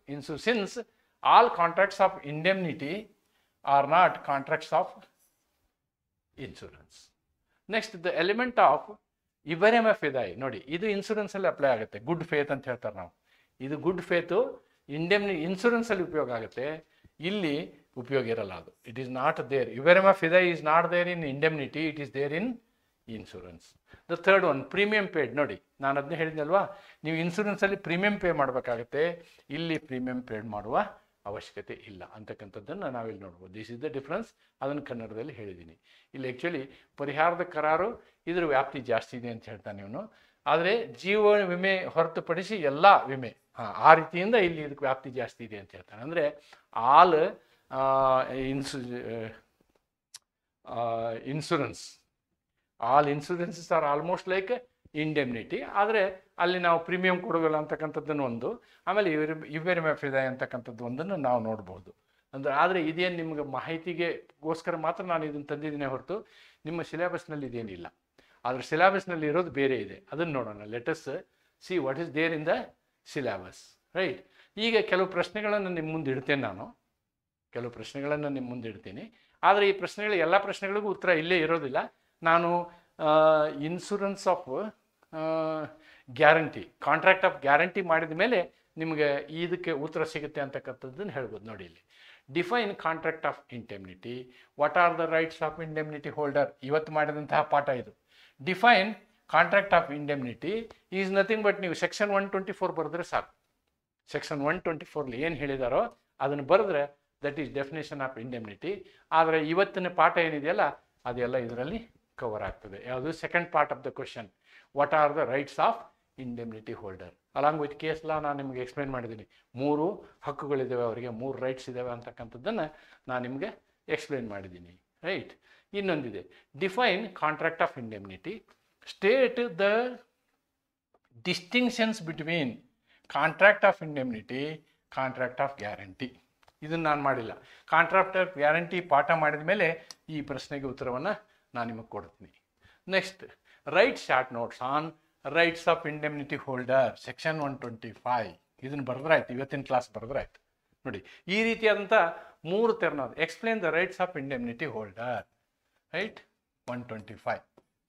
since all contracts of indemnity are not contracts of insurance. Next, the element of ಇಬರೆಮ ಫಿದಾಯಿ. ನೋಡಿ, ಇದು ಇನ್ಶೂರೆನ್ಸಲ್ಲಿ ಅಪ್ಲೈ ಆಗುತ್ತೆ. ಗುಡ್ ಫೇತ್ ಅಂತ ಹೇಳ್ತಾರೆ ನಾವು. ಇದು ಗುಡ್ ಫೇತು ಇನ್ಶೂರೆನ್ಸಲ್ಲಿ ಉಪಯೋಗ ಆಗುತ್ತೆ, ಇಲ್ಲಿ ಉಪಯೋಗ ಇರಲ್ಲ. ಅದು ಇಟ್ ಈಸ್ ನಾಟ್ ದೇರ್. ಇಬರೆಮ ಫಿದಾಯಿ is not there in indemnity, it is there in insurance. The third one, premium paid. ನೋಡಿ, ನಾನು ಅದನ್ನೇ ಹೇಳಿದ್ನಲ್ವಾ, ನೀವು ಇನ್ಶೂರೆನ್ಸಲ್ಲಿ ಪ್ರೀಮಿಯಂ ಪೇ ಮಾಡಬೇಕಾಗುತ್ತೆ, ಇಲ್ಲಿ ಪ್ರೀಮಿಯಂ ಪೇಡ್ ಮಾಡುವ ಅವಶ್ಯಕತೆ ಇಲ್ಲ ಅಂತಕ್ಕಂಥದ್ದನ್ನು ನಾವಿಲ್ಲಿ ನೋಡ್ಬೋದು. This is the difference. ಅದನ್ನು ಕನ್ನಡದಲ್ಲಿ ಹೇಳಿದ್ದೀನಿ. ಇಲ್ಲಿ ಆ್ಯಕ್ಚುಲಿ ಪರಿಹಾರದ ಕರಾರು ಇದ್ರ ವ್ಯಾಪ್ತಿ ಜಾಸ್ತಿ ಇದೆ ಅಂತ ಹೇಳ್ತಾನೆ ಇವನು. ಆದರೆ ಜೀವ ವಿಮೆ ಹೊರತುಪಡಿಸಿ ಎಲ್ಲ ವಿಮೆ, ಆ ರೀತಿಯಿಂದ ಇಲ್ಲಿ ಇದಕ್ಕೆ ವ್ಯಾಪ್ತಿ ಜಾಸ್ತಿ ಇದೆ ಅಂತ ಹೇಳ್ತಾನೆ. ಅಂದರೆ all insurances are almost like indemnity. ಆದರೆ ಅಲ್ಲಿ ನಾವು ಪ್ರೀಮಿಯಂ ಕೊಡೋದಿಲ್ಲ ಅಂತಕ್ಕಂಥದ್ದನ್ನು ಒಂದು, ಆಮೇಲೆ ಇಬರೆಮ ಫಿದಾಯಿ ಅಂತಕ್ಕಂಥದ್ದು ಒಂದನ್ನು ನಾವು ನೋಡ್ಬೋದು. ಅಂದರೆ ಆದರೆ ಇದೇನು ನಿಮ್ಗೆ ಮಾಹಿತಿಗೆಗೋಸ್ಕರ ಮಾತ್ರ ನಾನು ಇದನ್ನು ತಂದಿದ್ದೀನಿ ಹೊರತು ನಿಮ್ಮ ಸಿಲೆಬಸ್ನಲ್ಲಿ ಇದೇನಿಲ್ಲ. ಆದರೆ ಸಿಲೆಬಸ್ನಲ್ಲಿ ಇರೋದು ಬೇರೆ ಇದೆ, ಅದನ್ನು ನೋಡೋಣ. Let us see what is there in the syllabus. Right. ಈಗ ಕೆಲವು ಪ್ರಶ್ನೆಗಳನ್ನು ನಿಮ್ಮ ಮುಂದೆ ಇಡ್ತೇನೆ ನಾನು, ಕೆಲವು ಪ್ರಶ್ನೆಗಳನ್ನು ನಿಮ್ಮ ಮುಂದೆ ಇಡ್ತೀನಿ. ಆದರೆ ಈ ಪ್ರಶ್ನೆಗಳು ಎಲ್ಲ ಪ್ರಶ್ನೆಗಳಿಗೂ ಉತ್ತರ ಇಲ್ಲೇ ಇರೋದಿಲ್ಲ. ನಾನು insurance of guarantee, contract of guarantee ಮಾಡಿದ ಮೇಲೆ ನಿಮಗೆ ಇದಕ್ಕೆ ಉತ್ತರ ಸಿಗುತ್ತೆ ಅಂತಕ್ಕಂಥದ್ದನ್ನು ಹೇಳ್ಬೋದು. ನೋಡಿ ಇಲ್ಲಿ, define contract of indemnity, what are the rights of indemnity holder, ಇವತ್ತು ಮಾಡಿದಂತಹ ಪಾಠ ಇದು. Define contract of indemnity is nothing but, ನೀವು ಸೆಕ್ಷನ್ 124 ಬರೆದ್ರೆ ಸಾಕು. ಸೆಕ್ಷನ್ 124 ಏನು ಹೇಳಿದಾರೋ ಅದನ್ನು ಬರೆದ್ರೆ that is definition of indemnity. ಆದರೆ ಇವತ್ತಿನ ಪಾಠ ಏನಿದೆಯಲ್ಲ ಅದೆಲ್ಲ ಇದರಲ್ಲಿ ಕವರ್ ಆಗ್ತದೆ. ಯಾವುದು? Second part of the question, what are the rights of indemnity holder. Along with case law ನಾನು ನಿಮಗೆ ಎಕ್ಸ್ಪ್ಲೈನ್ ಮಾಡಿದ್ದೀನಿ. 3 ಹಕ್ಕುಗಳಿದ್ದಾವೆ ಅವರಿಗೆ, 3 ರೈಟ್ಸ್ ಇದ್ದಾವೆ ಅಂತಕ್ಕಂಥದ್ದನ್ನು ನಾನು ನಿಮಗೆ ಎಕ್ಸ್ಪ್ಲೈನ್ ಮಾಡಿದ್ದೀನಿ. ರೈಟ್. ಇನ್ನೊಂದಿದೆ, define contract of indemnity, state the distinctions between contract of indemnity, contract of guarantee. ಇದನ್ನು ನಾನು ಮಾಡಿಲ್ಲ. ಕಾಂಟ್ರಾಕ್ಟ್ ಆಫ್ ಗ್ಯಾರಂಟಿ ಪಾಠ ಮಾಡಿದ ಮೇಲೆ ಈ ಪ್ರಶ್ನೆಗೆ ಉತ್ತರವನ್ನು ನಾನು ನಿಮಗೆ ಕೊಡ್ತೀನಿ. Next, right short notes on rights of indemnity holder, section 125. ಇದನ್ನು ಬರೆದ್ರಾಯ್ತು, ಇವತ್ತಿನ ಕ್ಲಾಸ್ ಬರೆದ್ರಾಯ್ತು. ನೋಡಿ, ಈ ರೀತಿಯಾದಂಥ 3 ತೆರನಾದ explain the rights of indemnity holder. Right, 125,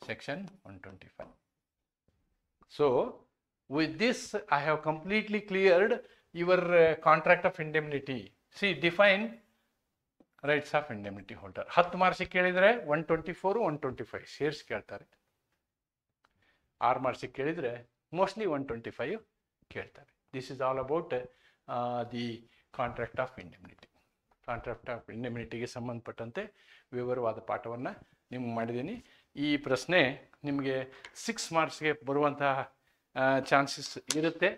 section 125. So with this I have completely cleared your contract of indemnity. See, define rights of indemnity holder. 10 ಮಾರ್ಕ್ಸಿಗೆ ಕೇಳಿದರೆ 124 125 ಸೇರಿಸಿ ಕೇಳ್ತಾರೆ. 6 ಮಾರ್ಕ್ಸಿಗೆ ಕೇಳಿದರೆ ಮೋಸ್ಟ್ಲಿ 125 ಕೇಳ್ತಾರೆ. This is all about the contract of indemnity. Contract of ಇಂಡೆಮ್ನಿಟಿಗೆ ಸಂಬಂಧಪಟ್ಟಂತೆ ವಿವರವಾದ ಪಾಠವನ್ನು ನಿಮ್ಗೆ ಮಾಡಿದ್ದೀನಿ. ಈ ಪ್ರಶ್ನೆ ನಿಮಗೆ 6 ಮಾರ್ಕ್ಸ್ಗೆ ಬರುವಂತಹ ಚಾನ್ಸಸ್ ಇರುತ್ತೆ.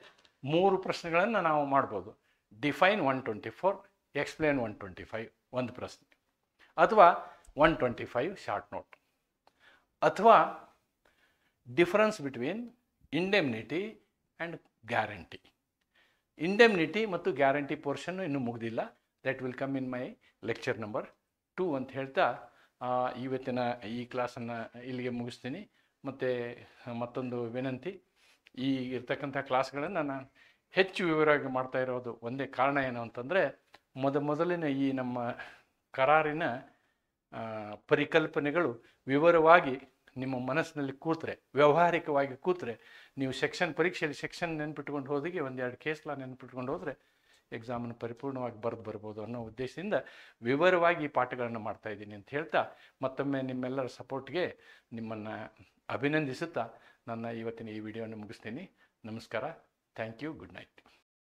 3 ಪ್ರಶ್ನೆಗಳನ್ನು ನಾವು ಮಾಡ್ಬೋದು. ಡಿಫೈನ್ 124, ಎಕ್ಸ್ಪ್ಲೇನ್ 125 ಒಂದು ಪ್ರಶ್ನೆ, ಅಥವಾ 125 ಶಾರ್ಟ್ ನೋಟ್, ಅಥವಾ difference between indemnity and guarantee. Indemnity ಮತ್ತು ಗ್ಯಾರಂಟಿ ಪೋರ್ಷನ್ನು ಇನ್ನೂ ಮುಗಿದಿಲ್ಲ. That will come in my lecture number 2 ಅಂತ ಹೇಳ್ತಾ ಇವತ್ತಿನ ಈ ಕ್ಲಾಸನ್ನು ಇಲ್ಲಿಗೆ ಮುಗಿಸ್ತೀನಿ. ಮತ್ತು ಮತ್ತೊಂದು ವಿನಂತಿ, ಈ ಇರ್ತಕ್ಕಂಥ ಕ್ಲಾಸ್ಗಳನ್ನು ನಾನು ಹೆಚ್ಚು ವಿವರವಾಗಿ ಮಾಡ್ತಾ ಇರೋದು ಒಂದೇ ಕಾರಣ ಏನು ಅಂತಂದರೆ, ಮೊದಲಿನ ಈ ನಮ್ಮ ಕರಾರಿನ ಪರಿಕಲ್ಪನೆಗಳು ವಿವರವಾಗಿ ನಿಮ್ಮ ಮನಸ್ಸಿನಲ್ಲಿ ಕೂತ್ರೆ, ವ್ಯಾವಹಾರಿಕವಾಗಿ ಕೂತ್ರೆ, ನೀವು ಪರೀಕ್ಷೆಯಲ್ಲಿ ಸೆಕ್ಷನ್ ನೆನ್ಪಿಟ್ಕೊಂಡು ಹೋದಿಗೆ 1-2 ಕೇಸ್ ಲಾ ನೆನ್ಪಿಟ್ಕೊಂಡು ಹೋದರೆ ಎಕ್ಸಾಮನ್ನು ಪರಿಪೂರ್ಣವಾಗಿ ಬರ್ಬೋದು ಅನ್ನೋ ಉದ್ದೇಶದಿಂದ ವಿವರವಾಗಿ ಈ ಪಾಠಗಳನ್ನು ಮಾಡ್ತಾಯಿದ್ದೀನಿ ಅಂತ ಹೇಳ್ತಾ, ಮತ್ತೊಮ್ಮೆ ನಿಮ್ಮೆಲ್ಲರ ಸಪೋರ್ಟ್ಗೆ ನಿಮ್ಮನ್ನು ಅಭಿನಂದಿಸುತ್ತಾ ನನ್ನ ಇವತ್ತಿನ ಈ ವಿಡಿಯೋನ ಮುಗಿಸ್ತೀನಿ. ನಮಸ್ಕಾರ. Thank you. Good night.